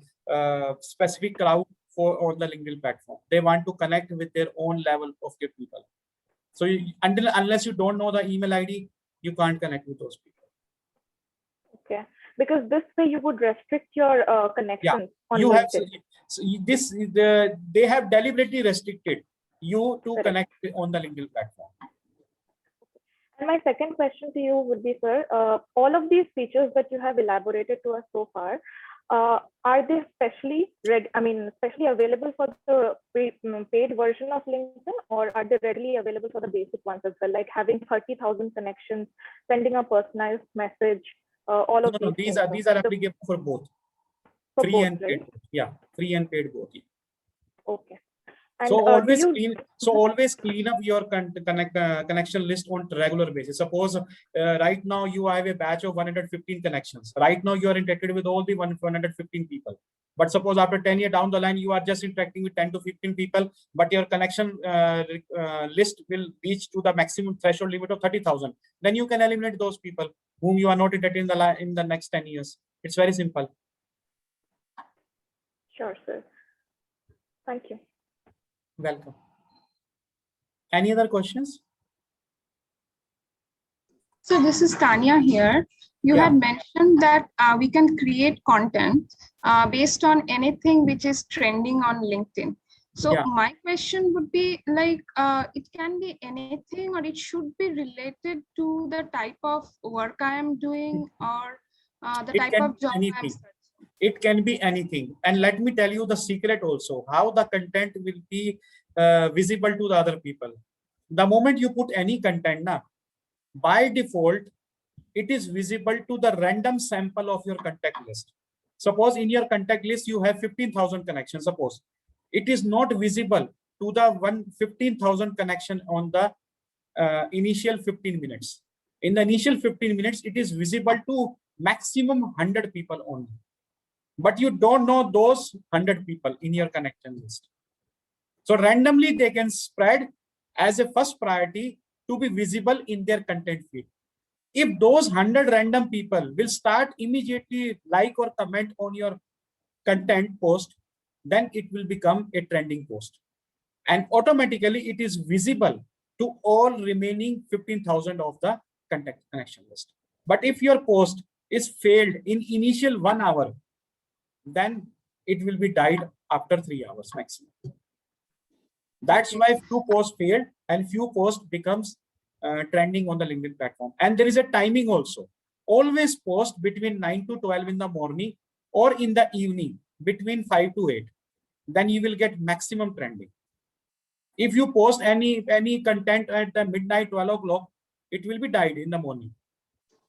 Speaker 2: specific crowd on the LinkedIn platform. They want to connect with their own level of people. So unless you don't know the email ID, you can't connect with those people.
Speaker 16: Okay, because this way you would restrict your connections.
Speaker 2: Yeah, you have they have deliberately restricted you to connect on the LinkedIn platform.
Speaker 16: And my second question to you would be, sir, all of these features that you have elaborated to us so far, are they especially available for the paid version of LinkedIn, or are they readily available for the basic ones as well, like having 30,000 connections, sending a personalized message, all of these?
Speaker 2: No, these are applicable for both.
Speaker 16: For
Speaker 2: free
Speaker 16: both,
Speaker 2: and paid.
Speaker 16: right?
Speaker 2: Yeah, free and paid both.
Speaker 16: Okay. And,
Speaker 2: so always clean up your connection list on a regular basis. Suppose right now you have a batch of 115 connections. Right now you are interacted with all the 115 people. But suppose after 10 years down the line, you are just interacting with 10 to 15 people, but your connection list will reach to the maximum threshold limit of 30,000. Then you can eliminate those people whom you are not interacting in the next 10 years. It's very simple.
Speaker 16: Sure, sir. Thank you.
Speaker 2: Welcome. Any other questions?
Speaker 17: So this is Tanya here. You had mentioned that we can create content based on anything which is trending on LinkedIn. So my question would be like, it can be anything, or it should be related to the type of work I am doing, or the type of job I am searching.
Speaker 2: It can be anything. And let me tell you the secret also, how the content will be visible to the other people. The moment you put any content, by default, it is visible to the random sample of your contact list. Suppose in your contact list, you have 15,000 connections. Suppose it is not visible to the 15,000 connection on the initial 15 minutes. In the initial 15 minutes, it is visible to maximum 100 people only. But you don't know those 100 people in your connection list. So randomly they can spread as a first priority to be visible in their content feed. If those 100 random people will start immediately like or comment on your content post, then it will become a trending post. And automatically it is visible to all remaining 15,000 of the contact connection list. But if your post is failed in initial 1 hour, then it will be died after 3 hours maximum. That's why few posts failed and few posts becomes trending on the LinkedIn platform. And there is a timing also. Always post between 9 to 12 in the morning or in the evening between 5 to 8, then you will get maximum trending. If you post any content at the midnight, 12 o'clock, it will be died in the morning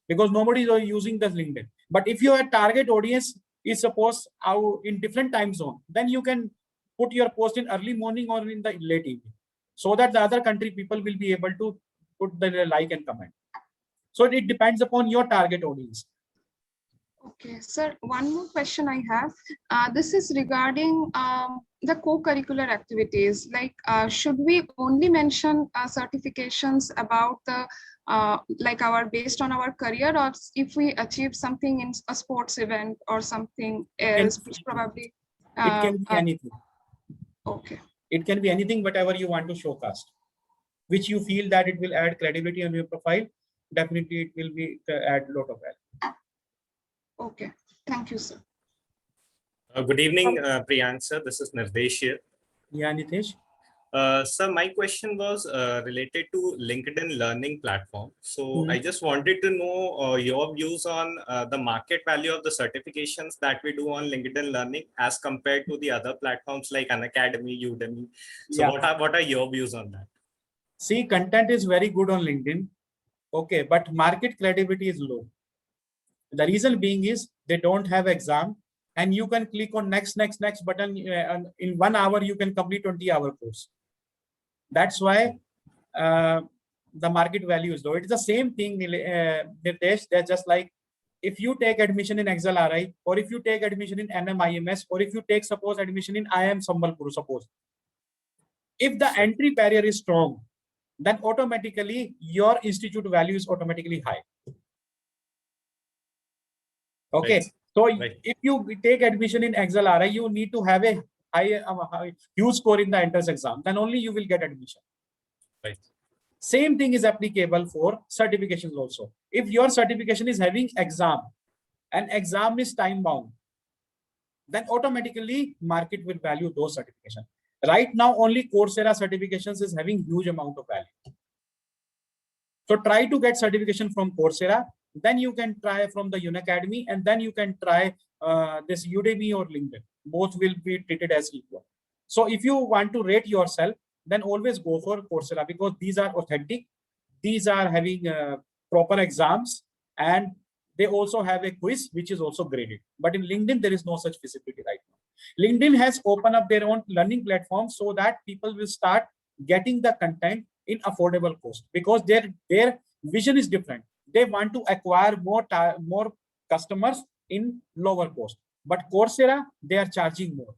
Speaker 2: because nobody is using the LinkedIn. But if your target audience is suppose out in different time zone, then you can put your post in early morning or in the late evening, so that the other country people will be able to put the like and comment. So it depends upon your target audience.
Speaker 17: Okay, sir, one more question I have. This is regarding the co-curricular activities. Like, should we only mention certifications about the like our based on our career, or if we achieve something in a sports event or something else, which probably
Speaker 2: it can be anything.
Speaker 17: Okay.
Speaker 2: It can be anything, whatever you want to showcast, which you feel that it will add credibility on your profile. Definitely, it will be add a lot of value.
Speaker 17: Okay, thank you, sir.
Speaker 18: Good evening, Priyank sir. This is Nirdesh here.
Speaker 2: Yeah, Nitesh.
Speaker 18: Sir, my question was related to LinkedIn Learning platform. So I just wanted to know your views on the market value of the certifications that we do on LinkedIn Learning as compared to the other platforms like Unacademy, Udemy. So
Speaker 2: Yeah.
Speaker 18: what are your views on that?
Speaker 2: See, content is very good on LinkedIn. Okay, but market credibility is low. The reason being is they don't have exam, and you can click on next button. And in 1 hour, you can complete 20-hour course. That's why the market value is low. It's the same thing, Nirdesh. They're just like if you take admission in XLRI, or if you take admission in NMIMS, or if you take suppose admission in IIM Sambalpur, suppose. If the entry barrier is strong, then automatically your institute value is automatically high. Okay, so if you take admission in XLRI, you need to have a high, huge score in the entrance exam. Then only you will get admission.
Speaker 18: Right.
Speaker 2: Same thing is applicable for certifications also. If your certification is having exam, and exam is time bound, then automatically market will value those certifications. Right now, only Coursera certifications is having huge amount of value. So try to get certification from Coursera. Then you can try from the Unacademy, and then you can try this Udemy or LinkedIn. Both will be treated as equal. So if you want to rate yourself, then always go for Coursera, because these are authentic. These are having proper exams, and they also have a quiz, which is also graded. But in LinkedIn, there is no such feasibility right now. LinkedIn has opened up their own learning platform so that people will start getting the content in affordable cost, because their vision is different. They want to acquire more customers in lower cost. But Coursera, they are charging more.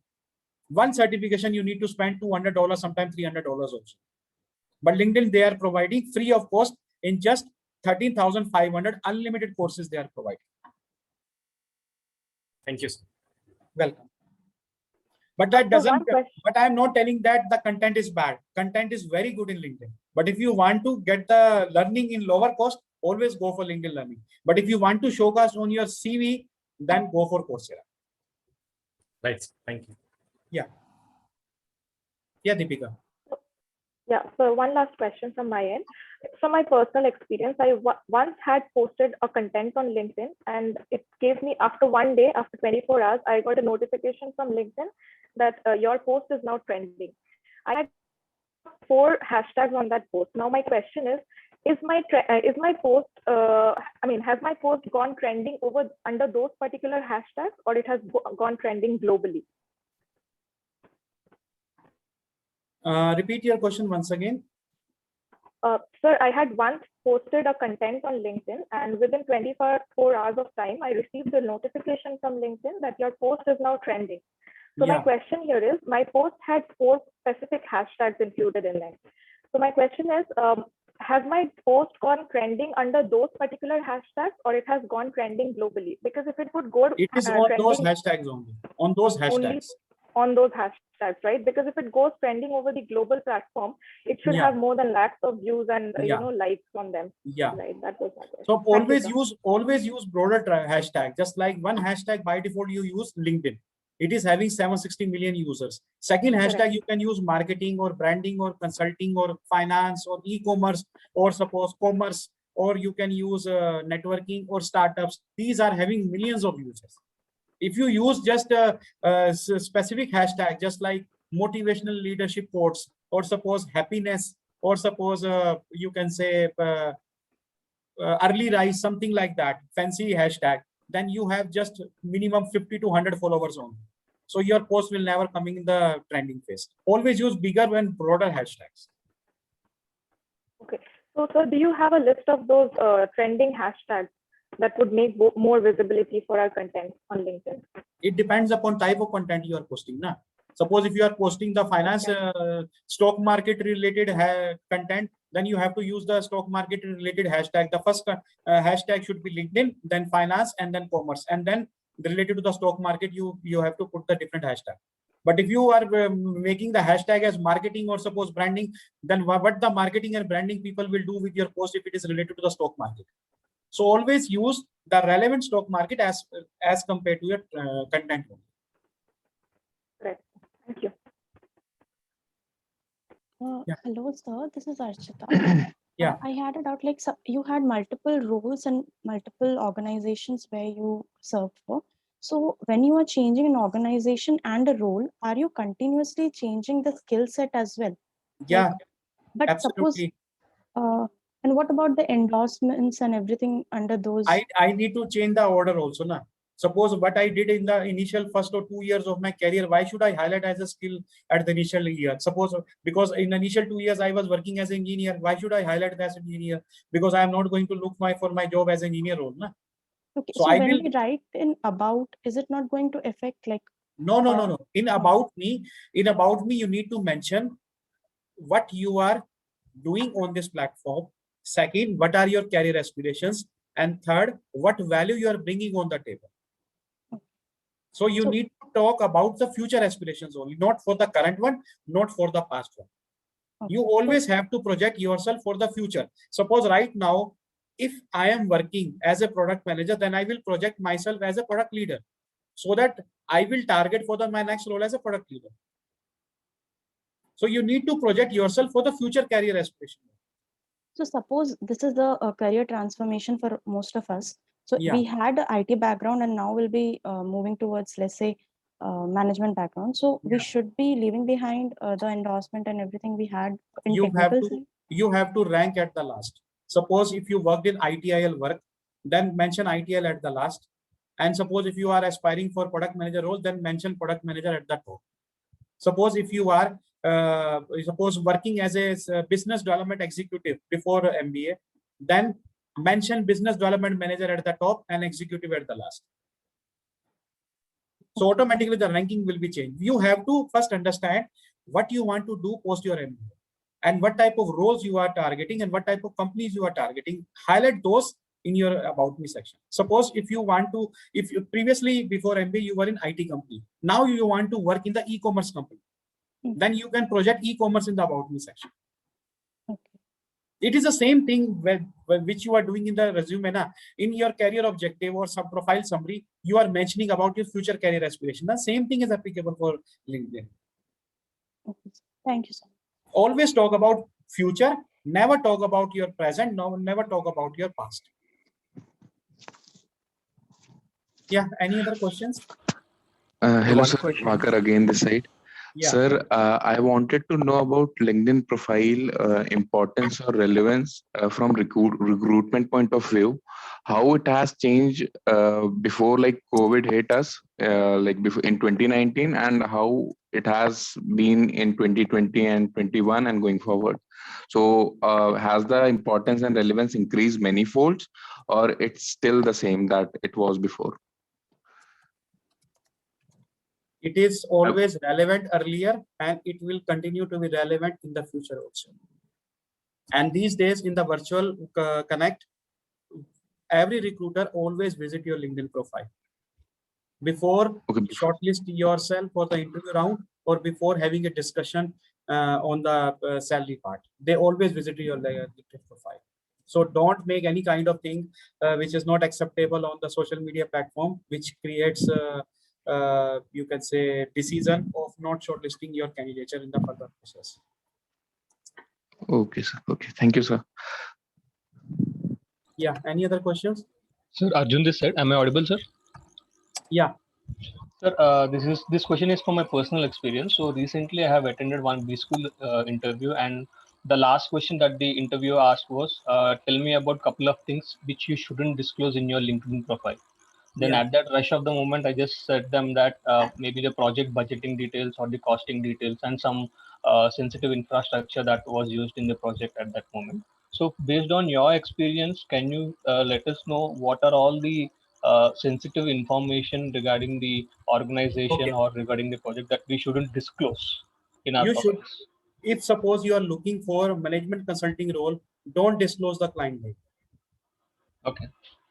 Speaker 2: One certification you need to spend $200, sometimes $300 also. But LinkedIn, they are providing free of cost in just 13,500 unlimited courses they are providing.
Speaker 18: Thank you, sir.
Speaker 2: Welcome. But that doesn't. But I'm not telling that the content is bad. Content is very good in LinkedIn. But if you want to get the learning in lower cost, always go for LinkedIn Learning. But if you want to showcase on your CV, then go for Coursera.
Speaker 18: Right. Thank you.
Speaker 2: Yeah. Yeah, Deepika.
Speaker 16: Yeah, so one last question from my end. From my personal experience, I once had posted a content on LinkedIn, and it gave me, after one day, after 24 hours, I got a notification from LinkedIn that your post is now trending. I had 4 hashtags on that post. Now my question is my post, has my post gone trending under those particular hashtags, or it has gone trending globally?
Speaker 2: Repeat your question once again.
Speaker 16: Sir, I had once posted a content on LinkedIn, and within 24 hours of time, I received a notification from LinkedIn that your post is now trending. So my question here is, my post had 4 specific hashtags included in it. So my question is, has my post gone trending under those particular hashtags, or it has gone trending globally? Because if it would go,
Speaker 2: it is on those hashtags only. On those hashtags.
Speaker 16: On those hashtags, right? Because if it goes trending over the global platform, it should have more than lakhs of views and likes on them.
Speaker 2: Yeah.
Speaker 16: Right. That was my question.
Speaker 2: So always use broader hashtag. Just like one hashtag by default you use LinkedIn. It is having 760 million users. Second hashtag you can use marketing or branding or consulting or finance or e-commerce or suppose commerce, or you can use networking or startups. These are having millions of users. If you use just a specific hashtag, just like motivational leadership quotes, or suppose happiness, or suppose you can say early rise, something like that, fancy hashtag, then you have just minimum 50 to 100 followers only. So your post will never come in the trending phase. Always use bigger and broader hashtags.
Speaker 16: Okay. So, sir, do you have a list of those trending hashtags that would make more visibility for our content on LinkedIn?
Speaker 2: It depends upon type of content you are posting. Na? Suppose if you are posting the finance stock market related content, then you have to use the stock market related hashtag. The first hashtag should be LinkedIn, then finance, and then commerce. And then related to the stock market, you have to put the different hashtag. But if you are making the hashtag as marketing or suppose branding, then what the marketing and branding people will do with your post if it is related to the stock market? So always use the relevant stock market as compared to your content.
Speaker 16: Right. Thank you.
Speaker 19: Hello, sir. This is Archita.
Speaker 2: Yeah.
Speaker 19: I had a doubt. Like, you had multiple roles and multiple organizations where you served for. So when you are changing an organization and a role, are you continuously changing the skill set as well?
Speaker 2: Yeah.
Speaker 19: Like, but
Speaker 2: absolutely.
Speaker 19: Suppose, and what about the endorsements and everything under those?
Speaker 2: I need to change the order also, na. Suppose what I did in the initial 1 or 2 years of my career, why should I highlight as a skill at the initial year? Suppose because in the initial 2 years I was working as an engineer, why should I highlight as an engineer? Because I am not going to look for my job as an engineer role, na.
Speaker 19: Okay, so when we write in about, is it not going to affect like?
Speaker 2: No. In about me, you need to mention what you are doing on this platform. Second, what are your career aspirations? And third, what value you are bringing on the table. So you need to talk about the future aspirations only, not for the current one, not for the past one. You always have to project yourself for the future. Suppose right now, if I am working as a product manager, then I will project myself as a product leader, so that I will target for my next role as a product leader. So you need to project yourself for the future career aspiration.
Speaker 19: So suppose this is the career transformation for most of us. So
Speaker 2: Yeah.
Speaker 19: we had an IT background and now we'll be moving towards, let's say, management background. So we should be leaving behind the endorsement and everything we had in technical side.
Speaker 2: You have to rank at the last. Suppose if you worked in ITIL work, then mention ITIL at the last. And suppose if you are aspiring for product manager role, then mention product manager at the top. Suppose if you are working as a business development executive before MBA, then mention business development manager at the top and executive at the last. So automatically the ranking will be changed. You have to first understand what you want to do post your MBA and what type of roles you are targeting and what type of companies you are targeting. Highlight those in your about me section. Suppose if you previously before MBA you were in IT company, now you want to work in the e-commerce company, then you can project e-commerce in the about me section. It is the same thing which you are doing in the resume. In your career objective or some profile summary, you are mentioning about your future career aspiration. The same thing is applicable for LinkedIn.
Speaker 19: Okay. Thank you, sir.
Speaker 2: Always talk about future, never talk about your present, never talk about your past. Yeah, any other questions?
Speaker 8: Hello, sir. Vakar again this side.
Speaker 2: Yeah.
Speaker 8: Sir, I wanted to know about LinkedIn profile importance or relevance from recruitment point of view. How it has changed before like COVID hit us, like before in 2019, and how it has been in 2020 and 21 and going forward. So has the importance and relevance increased many folds, or it's still the same that it was before?
Speaker 2: It is always relevant earlier and it will continue to be relevant in the future also. And these days in the virtual connect, every recruiter always visit your LinkedIn profile before shortlist yourself for the interview round or before having a discussion on the salary part. They always visit your LinkedIn profile. So don't make any kind of thing which is not acceptable on the social media platform, which creates you can say decision of not shortlisting your candidature in the further process.
Speaker 8: Okay, sir. Okay, thank you, sir.
Speaker 2: Yeah, any other questions?
Speaker 20: Sir, Arjun this side. Am I audible, sir?
Speaker 2: Yeah.
Speaker 20: Sir, this question is from my personal experience. So recently, I have attended one B school interview, and the last question that the interviewer asked was, "Tell me about couple of things which you shouldn't disclose in your LinkedIn profile." Then
Speaker 2: Yeah.
Speaker 20: at that rush of the moment, I just said them that maybe the project budgeting details or the costing details and some sensitive infrastructure that was used in the project at that moment. So based on your experience, can you let us know what are all the sensitive information regarding the organization
Speaker 2: Okay.
Speaker 20: or regarding the project that we shouldn't disclose in our
Speaker 2: You should,
Speaker 20: profiles?
Speaker 2: if suppose you are looking for a management consulting role, don't disclose the client name.
Speaker 20: Okay.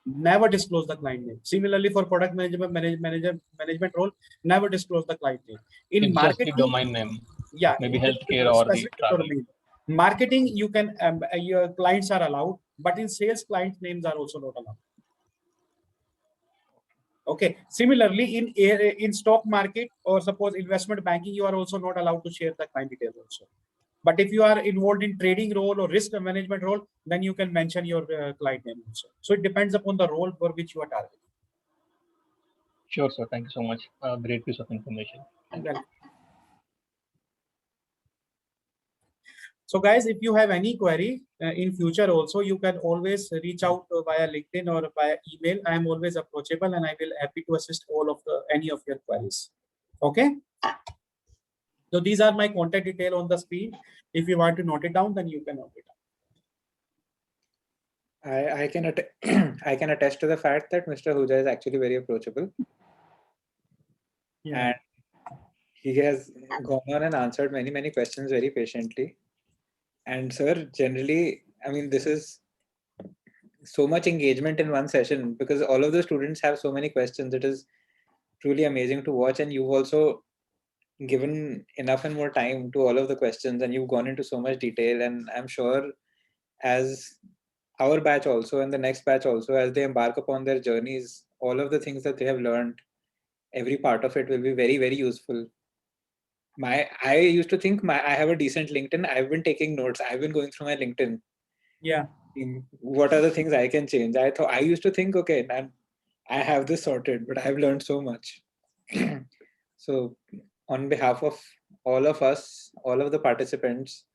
Speaker 2: Never disclose the client name. Similarly, for product management role, never disclose the client name. In
Speaker 20: It's just the
Speaker 2: marketing,
Speaker 20: domain name,
Speaker 2: yeah,
Speaker 20: maybe
Speaker 2: the
Speaker 20: healthcare or the
Speaker 2: specific
Speaker 20: travel.
Speaker 2: domain. Marketing, you can your clients are allowed, but in sales, client names are also not allowed. Okay. Similarly, in stock market or suppose investment banking, you are also not allowed to share the client details also. But if you are involved in trading role or risk management role, then you can mention your client name also. So it depends upon the role for which you are targeting.
Speaker 20: Sure, sir. Thank you so much. Great piece of information. Thank you.
Speaker 2: So guys, if you have any query in future also, you can always reach out via LinkedIn or via email. I am always approachable and I will happy to assist all of any of your queries. Okay. So these are my contact detail on the screen. If you want to note it down, then you can note it down.
Speaker 1: I can I can attest to the fact that Mr. Ahuja is actually very approachable.
Speaker 2: Yeah.
Speaker 1: And he has gone on and answered many questions very patiently. And sir, generally, I mean, this is so much engagement in one session because all of the students have so many questions. It is truly amazing to watch, and you've also given enough and more time to all of the questions, and you've gone into so much detail. And I'm sure as our batch also and the next batch also, as they embark upon their journeys, all of the things that they have learned, every part of it will be very useful. I used to think I have a decent LinkedIn. I've been taking notes. I've been going through my LinkedIn.
Speaker 2: Yeah.
Speaker 1: What are the things I can change? I used to think, okay, I have this sorted, but I've learned so much. So on behalf of all of us, all of the participants,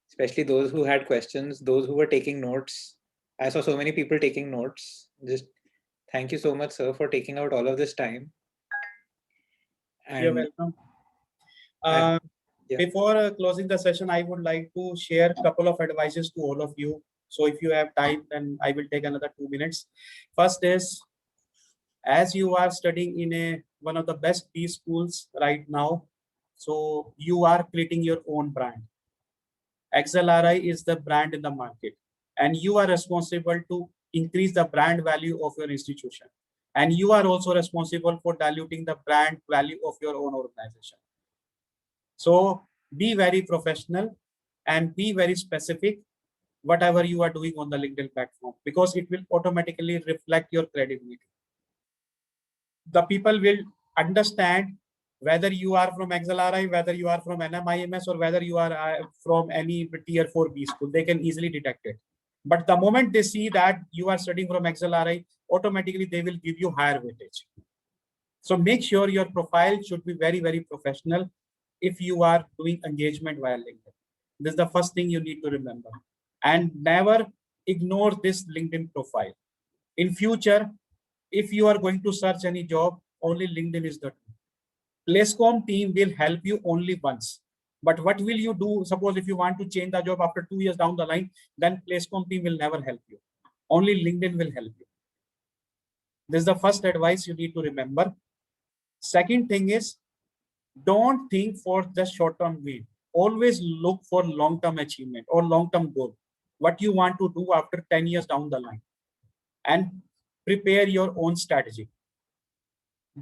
Speaker 1: especially those who had questions, those who were taking notes, I saw so many people taking notes. Just thank you so much, sir, for taking out all of this time. And
Speaker 2: you're welcome. Before closing the session, I would like to share a couple of advices to all of you. So if you have time, then I will take another 2 minutes. First is, as you are studying in one of the best B schools right now, so you are creating your own brand. XLRI is the brand in the market, and you are responsible to increase the brand value of your institution. And you are also responsible for diluting the brand value of your own organization. So be very professional and be very specific whatever you are doing on the LinkedIn platform, because it will automatically reflect your credibility. The people will understand whether you are from XLRI, whether you are from NMIMS, or whether you are from any tier 4 B school. They can easily detect it. But the moment they see that you are studying from XLRI, automatically they will give you higher weightage. So make sure your profile should be very professional if you are doing engagement via LinkedIn. This is the first thing you need to remember. And never ignore this LinkedIn profile. In future, if you are going to search any job, only LinkedIn is the tool. Placecom team will help you only once. But what will you do? Suppose if you want to change the job after 2 years down the line, then Placecom team will never help you. Only LinkedIn will help you. This is the first advice you need to remember. Second thing is, don't think for the short-term gain. Always look for long-term achievement or long-term goal. What you want to do after 10 years down the line, and prepare your own strategy.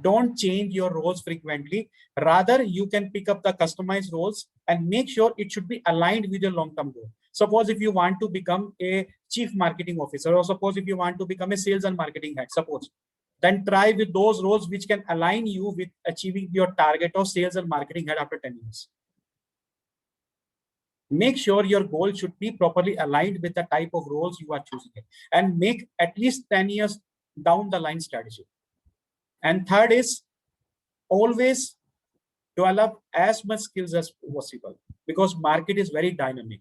Speaker 2: Don't change your roles frequently. Rather, you can pick up the customized roles and make sure it should be aligned with your long-term goal. Suppose if you want to become a chief marketing officer, or suppose if you want to become a sales and marketing head, suppose, then try with those roles which can align you with achieving your target of sales and marketing head after 10 years. Make sure your goal should be properly aligned with the type of roles you are choosing, and make at least 10 years down the line strategy. And third is, always develop as much skills as possible because market is very dynamic.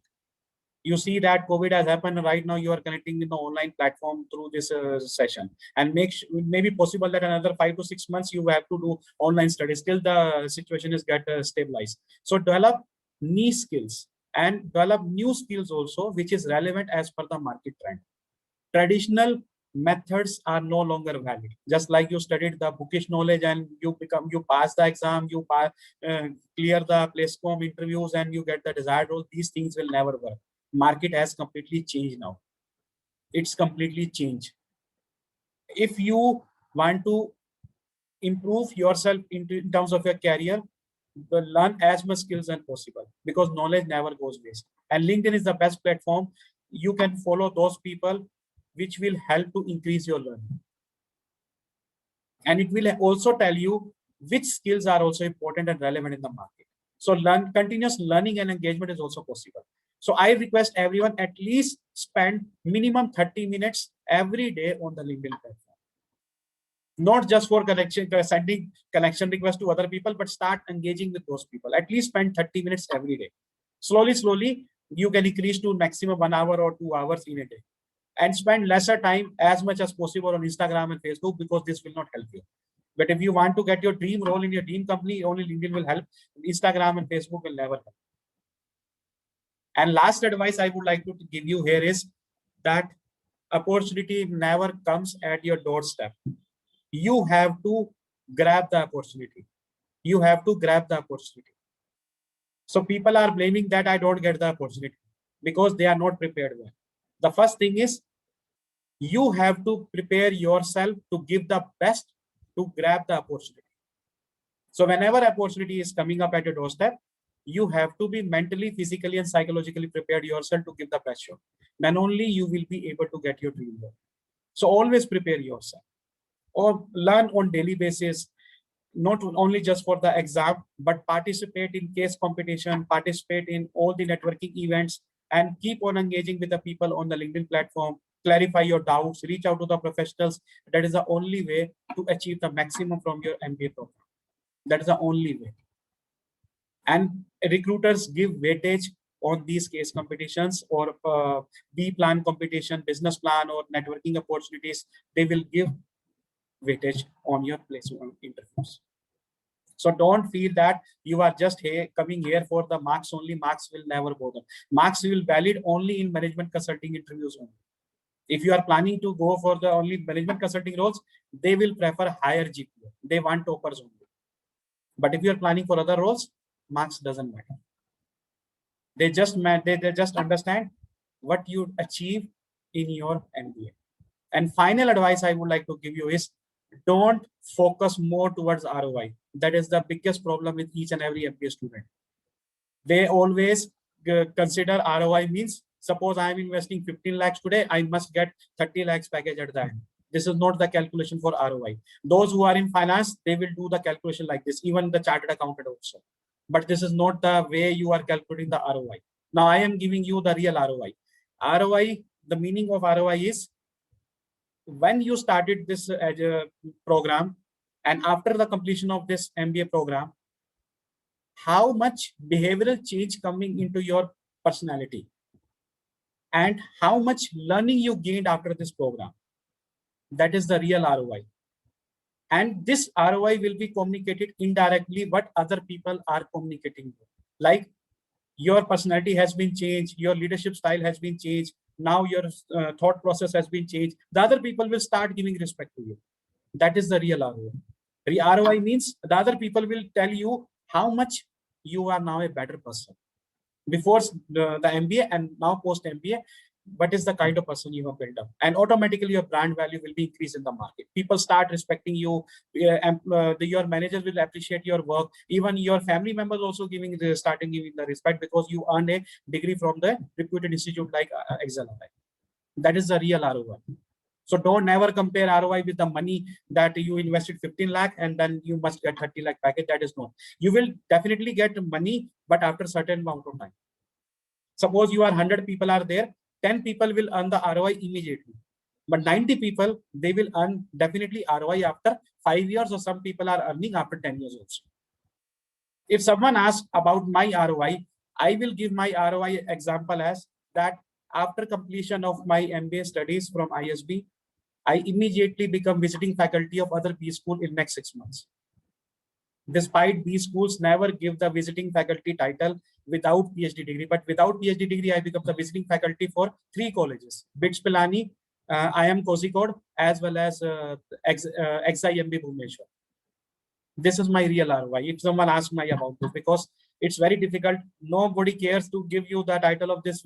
Speaker 2: You see that COVID has happened right now. You are connecting with the online platform through this session, and maybe possible that another 5 to 6 months you have to do online studies till the situation is get stabilized. So develop niche skills and develop new skills also, which is relevant as per the market trend. Traditional methods are no longer valid. Just like you studied the bookish knowledge and you pass the exam, you clear the placecom interviews and you get the desired role. These things will never work. Market has completely changed now. It's completely changed. If you want to improve yourself in terms of your career, learn as much skills as possible because knowledge never goes waste. And LinkedIn is the best platform. You can follow those people which will help to increase your learning. And it will also tell you which skills are also important and relevant in the market. So continuous learning and engagement is also possible. So I request everyone at least spend minimum 30 minutes every day on the LinkedIn platform. Not just for sending connection requests to other people, but start engaging with those people. At least spend 30 minutes every day. Slowly, you can increase to maximum 1 hour or 2 hours in a day. And spend lesser time as much as possible on Instagram and Facebook because this will not help you. But if you want to get your dream role in your dream company, only LinkedIn will help. Instagram and Facebook will never help. And last advice I would like to give you here is that opportunity never comes at your doorstep. You have to grab the opportunity. You have to grab the opportunity. So people are blaming that I don't get the opportunity because they are not prepared well. The first thing is you have to prepare yourself to give the best to grab the opportunity. So whenever opportunity is coming up at your doorstep, you have to be mentally, physically, and psychologically prepared yourself to give the best shot. Then only you will be able to get your dream role. So always prepare yourself or learn on daily basis, not only just for the exam, but participate in case competition, participate in all the networking events, and keep on engaging with the people on the LinkedIn platform. Clarify your doubts, reach out to the professionals. That is the only way to achieve the maximum from your MBA program. That is the only way. And recruiters give weightage on these case competitions or B plan competition, business plan, or networking opportunities. They will give weightage on your placement interviews. So don't feel that you are just coming here for the marks only. Marks will never bother. Marks will valid only in management consulting interviews only. If you are planning to go for the only management consulting roles, they will prefer higher GPA. They want toppers only. But if you are planning for other roles, marks doesn't matter. They just understand what you achieve in your MBA. And final advice I would like to give you is don't focus more towards ROI. That is the biggest problem with each and every MBA student. They always consider ROI means, suppose I am investing 15 lakhs today, I must get 30 lakhs package at the end. This is not the calculation for ROI. Those who are in finance, they will do the calculation like this, even the chartered accountant also. But this is not the way you are calculating the ROI. Now I am giving you the real ROI. ROI, the meaning of ROI is when you started this program and after the completion of this MBA program, how much behavioral change coming into your personality and how much learning you gained after this program. That is the real ROI. And this ROI will be communicated indirectly what other people are communicating. Like your personality has been changed, your leadership style has been changed, now your thought process has been changed. The other people will start giving respect to you. That is the real ROI. The ROI means the other people will tell you how much you are now a better person. Before the MBA and now post MBA, what is the kind of person you have built up? And automatically your brand value will be increased in the market. People start respecting you. Your managers will appreciate your work. Even your family members also starting giving the respect because you earned a degree from the reputed institute like XLRI. That is the real ROI. So don't never compare ROI with the money that you invested 15 lakh and then you must get 30 lakh package. That is not. You will definitely get money, but after certain amount of time. Suppose you are 100 people are there, 10 people will earn the ROI immediately. But 90 people, they will earn definitely ROI after 5 years, or some people are earning after 10 years also. If someone asks about my ROI, I will give my ROI example as that after completion of my MBA studies from ISB, I immediately become visiting faculty of other B school in next 6 months. Despite these schools never give the visiting faculty title without PhD degree, but without PhD degree, I become the visiting faculty for 3 colleges: BITS Pilani, IM Kozhikode, as well as XIMB Bhubaneswar. This is my real ROI. If someone asks me about this, because it's very difficult. Nobody cares to give you the title of this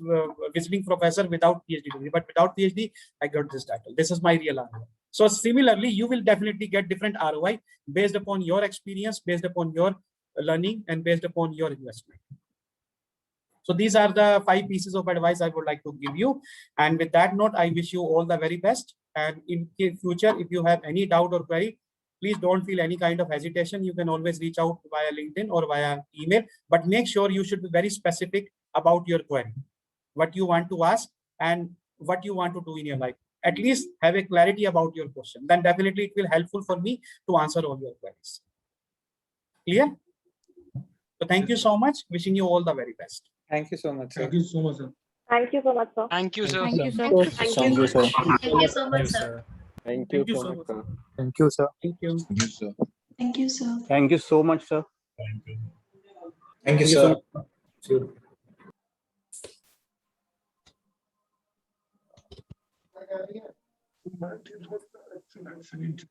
Speaker 2: visiting professor without PhD degree, but without PhD, I got this title. This is my real ROI. So similarly, you will definitely get different ROI based upon your experience, based upon your learning, and based upon your investment. So these are the 5 pieces of advice I would like to give you. And with that note, I wish you all the very best. And in future, if you have any doubt or query, please don't feel any kind of hesitation. You can always reach out via LinkedIn or via email, but make sure you should be very specific about your query, what you want to ask and what you want to do in your life. At least have a clarity about your question. Then definitely it will helpful for me to answer all your queries. Clear? So thank you so much. Wishing you all the very best.
Speaker 1: Thank you so much, sir.
Speaker 6: Thank you so much, sir.
Speaker 16: Thank you so much, sir.
Speaker 11: Thank you, sir.
Speaker 19: Thank you, sir.
Speaker 13: Thank you, sir.
Speaker 14: Thank you so much, sir.
Speaker 5: Thank you so much, sir.
Speaker 13: Thank you, sir.
Speaker 2: Thank you.
Speaker 8: Thank you, sir.
Speaker 14: Thank you, sir.
Speaker 13: Thank you so much, sir.
Speaker 6: Thank you, sir.
Speaker 2: So much.